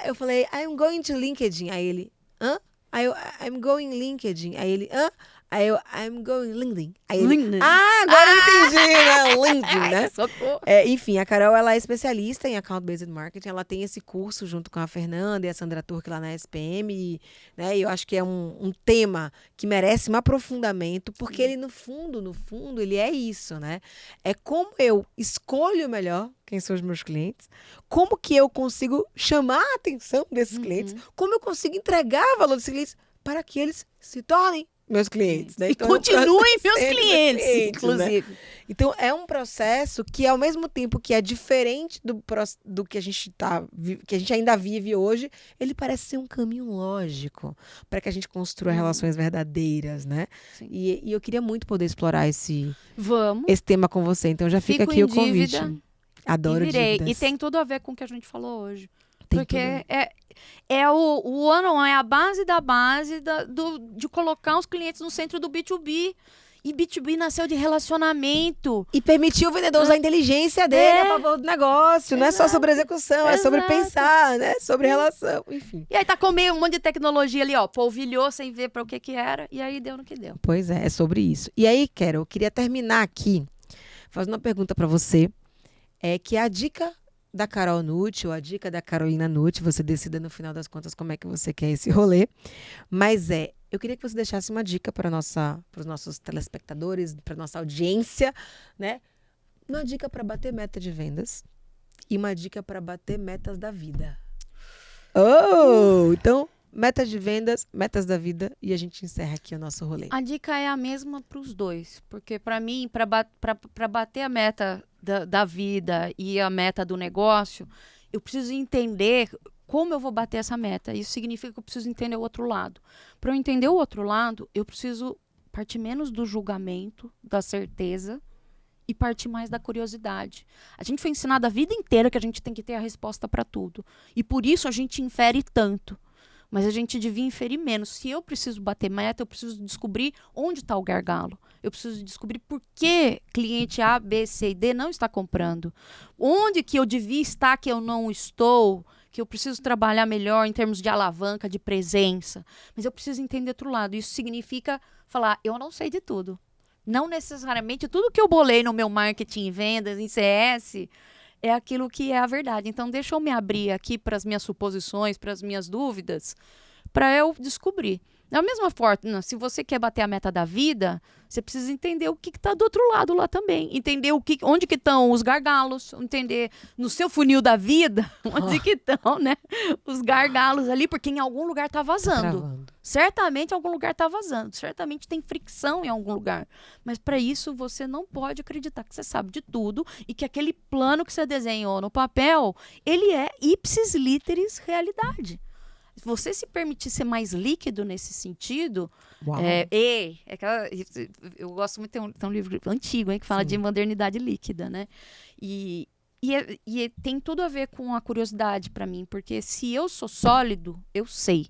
eu falei, I'm going to LinkedIn. Aí ele, hã? Aí eu, I'm going LinkedIn. Aí ele, hã? Aí eu, I'm going LinkedIn. Aí ele, LinkedIn. agora eu entendi, né? LinkedIn, né? Socorro. Enfim, a Carol, ela é especialista em Account-Based Marketing. Ela tem esse curso junto com a Fernanda e a Sandra Turk lá na SPM. E, né, eu acho que é um tema que merece um aprofundamento, porque ele, no fundo, ele é isso, né? É como eu escolho melhor quem são os meus clientes, como que eu consigo chamar a atenção desses clientes, como eu consigo entregar valor desses clientes para que eles se tornem meus clientes, né? E Então, continuem meus sempre clientes, né? inclusive. Então, é um processo que, ao mesmo tempo que é diferente do que a gente ainda vive hoje, ele parece ser um caminho lógico para que a gente construa relações verdadeiras, né? Sim. E eu queria muito poder explorar esse Vamos. tema com você. Então, já fica Fico aqui em o convite. dívida Adoro e virei. dívidas. E tem tudo a ver com o que a gente falou hoje. Tem Porque tudo. é o one-on-one, é a base da base de colocar os clientes no centro do B2B. E B2B nasceu de relacionamento. E permitiu o vendedor usar a inteligência dele a favor do negócio. Não é só sobre execução, é sobre pensar, né? Sobre relação, enfim. E aí tá com meio um monte de tecnologia ali, ó. Polvilhou sem ver para o que era. E aí deu no que deu. Pois é sobre isso. E aí, Carol, eu queria terminar aqui fazendo uma pergunta para você. Que a dica da Carol Nucci ou a dica da Carolina Nucci, você decida no final das contas como é que você quer esse rolê. Mas eu queria que você deixasse uma dica para os nossos telespectadores, para nossa audiência, né? Uma dica para bater meta de vendas e uma dica para bater metas da vida. Então, metas de vendas, metas da vida, e a gente encerra aqui o nosso rolê. A dica é a mesma para os dois, porque para mim, para bater a meta da vida e a meta do negócio, eu preciso entender como eu vou bater essa meta. Isso significa que eu preciso entender o outro lado. Para eu entender o outro lado, eu preciso partir menos do julgamento, da certeza, e partir mais da curiosidade. A gente foi ensinado a vida inteira que a gente tem que ter a resposta para tudo. E por isso a gente infere tanto. Mas a gente devia inferir menos. Se eu preciso bater meta, eu preciso descobrir onde está o gargalo. Eu preciso descobrir por que cliente A, B, C e D não está comprando. Onde que eu devia estar que eu não estou, que eu preciso trabalhar melhor em termos de alavanca, de presença. Mas eu preciso entender outro lado. Isso significa falar, eu não sei de tudo. Não necessariamente tudo que eu bolei no meu marketing, vendas, em CS, é aquilo que é a verdade. Então, deixa eu me abrir aqui para as minhas suposições, para as minhas dúvidas, para eu descobrir. Da mesma forma, se você quer bater a meta da vida, você precisa entender o que está do outro lado lá também. Entender onde que estão os gargalos, entender no seu funil da vida, onde que estão, né, os gargalos ali, porque em algum lugar está vazando. Certamente em algum lugar está vazando. Certamente tem fricção em algum lugar. Mas para isso você não pode acreditar que você sabe de tudo e que aquele plano que você desenhou no papel, ele é ipsis literis realidade. Se você se permitir ser mais líquido nesse sentido, eu gosto muito, tem um livro antigo, hein, que fala de modernidade líquida, né? E tem tudo a ver com a curiosidade para mim, porque se eu sou sólido, eu sei.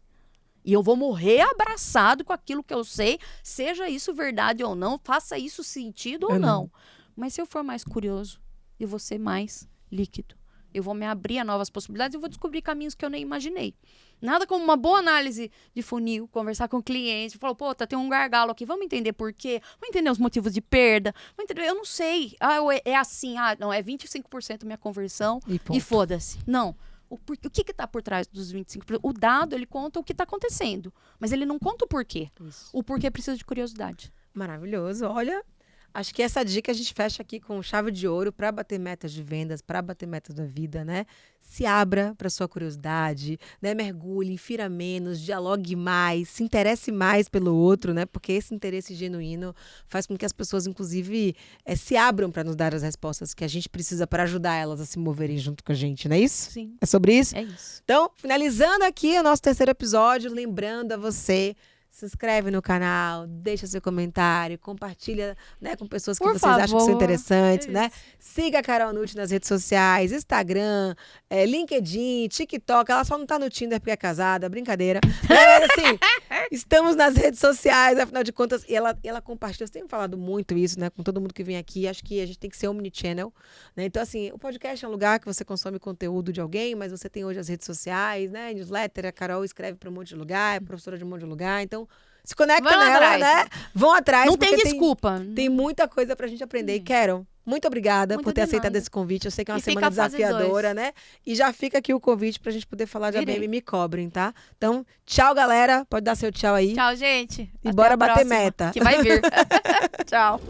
E eu vou morrer abraçado com aquilo que eu sei, seja isso verdade ou não, faça isso sentido ou não. Mas se eu for mais curioso, eu vou ser mais líquido. Eu vou me abrir a novas possibilidades e vou descobrir caminhos que eu nem imaginei. Nada como uma boa análise de funil, conversar com o cliente, falar, tem um gargalo aqui, vamos entender por quê, vamos entender os motivos de perda, vamos entender, eu não sei, é assim, não, é 25% minha conversão e foda-se. Não, o que está por trás dos 25%? O dado, ele conta o que está acontecendo, mas ele não conta o porquê. Isso. O porquê precisa de curiosidade. Maravilhoso, olha... Acho que essa dica a gente fecha aqui com chave de ouro para bater metas de vendas, para bater metas da vida, né? Se abra para sua curiosidade, né? Mergulhe, infira menos, dialogue mais, se interesse mais pelo outro, né? Porque esse interesse genuíno faz com que as pessoas, inclusive, se abram para nos dar as respostas que a gente precisa para ajudar elas a se moverem junto com a gente, não é isso? Sim. É sobre isso? É isso. Então, finalizando aqui o nosso terceiro episódio, lembrando a você... se inscreve no canal, deixa seu comentário, compartilha, né, com pessoas que Por vocês acham que são favor. interessantes, né? Isso. Siga a Carol Nucci nas redes sociais, Instagram, LinkedIn, TikTok. Ela só não tá no Tinder porque é casada, brincadeira. Mas assim, estamos nas redes sociais, afinal de contas, e ela compartilha. Eu tenho falado muito isso, né, com todo mundo que vem aqui. Acho que a gente tem que ser omnichannel, né? Então, assim, o podcast é um lugar que você consome conteúdo de alguém, mas você tem hoje as redes sociais, né? Newsletter, a Carol escreve para um monte de lugar, é professora de um monte de lugar. Então, se conecta Vão nela, atrás. né? Vão atrás. Não tem porque desculpa. tem muita coisa pra gente aprender. E Quero, muito obrigada Muito por ter de aceitado nada. esse convite. Eu sei que é uma E fica semana a fase desafiadora, 2. né? E já fica aqui o convite pra gente poder falar de Irei. ABM. Me cobrem, tá? Então, tchau, galera. Pode dar seu tchau aí. Tchau, gente. E Até bora a bater próxima, meta. Que vai vir. Tchau.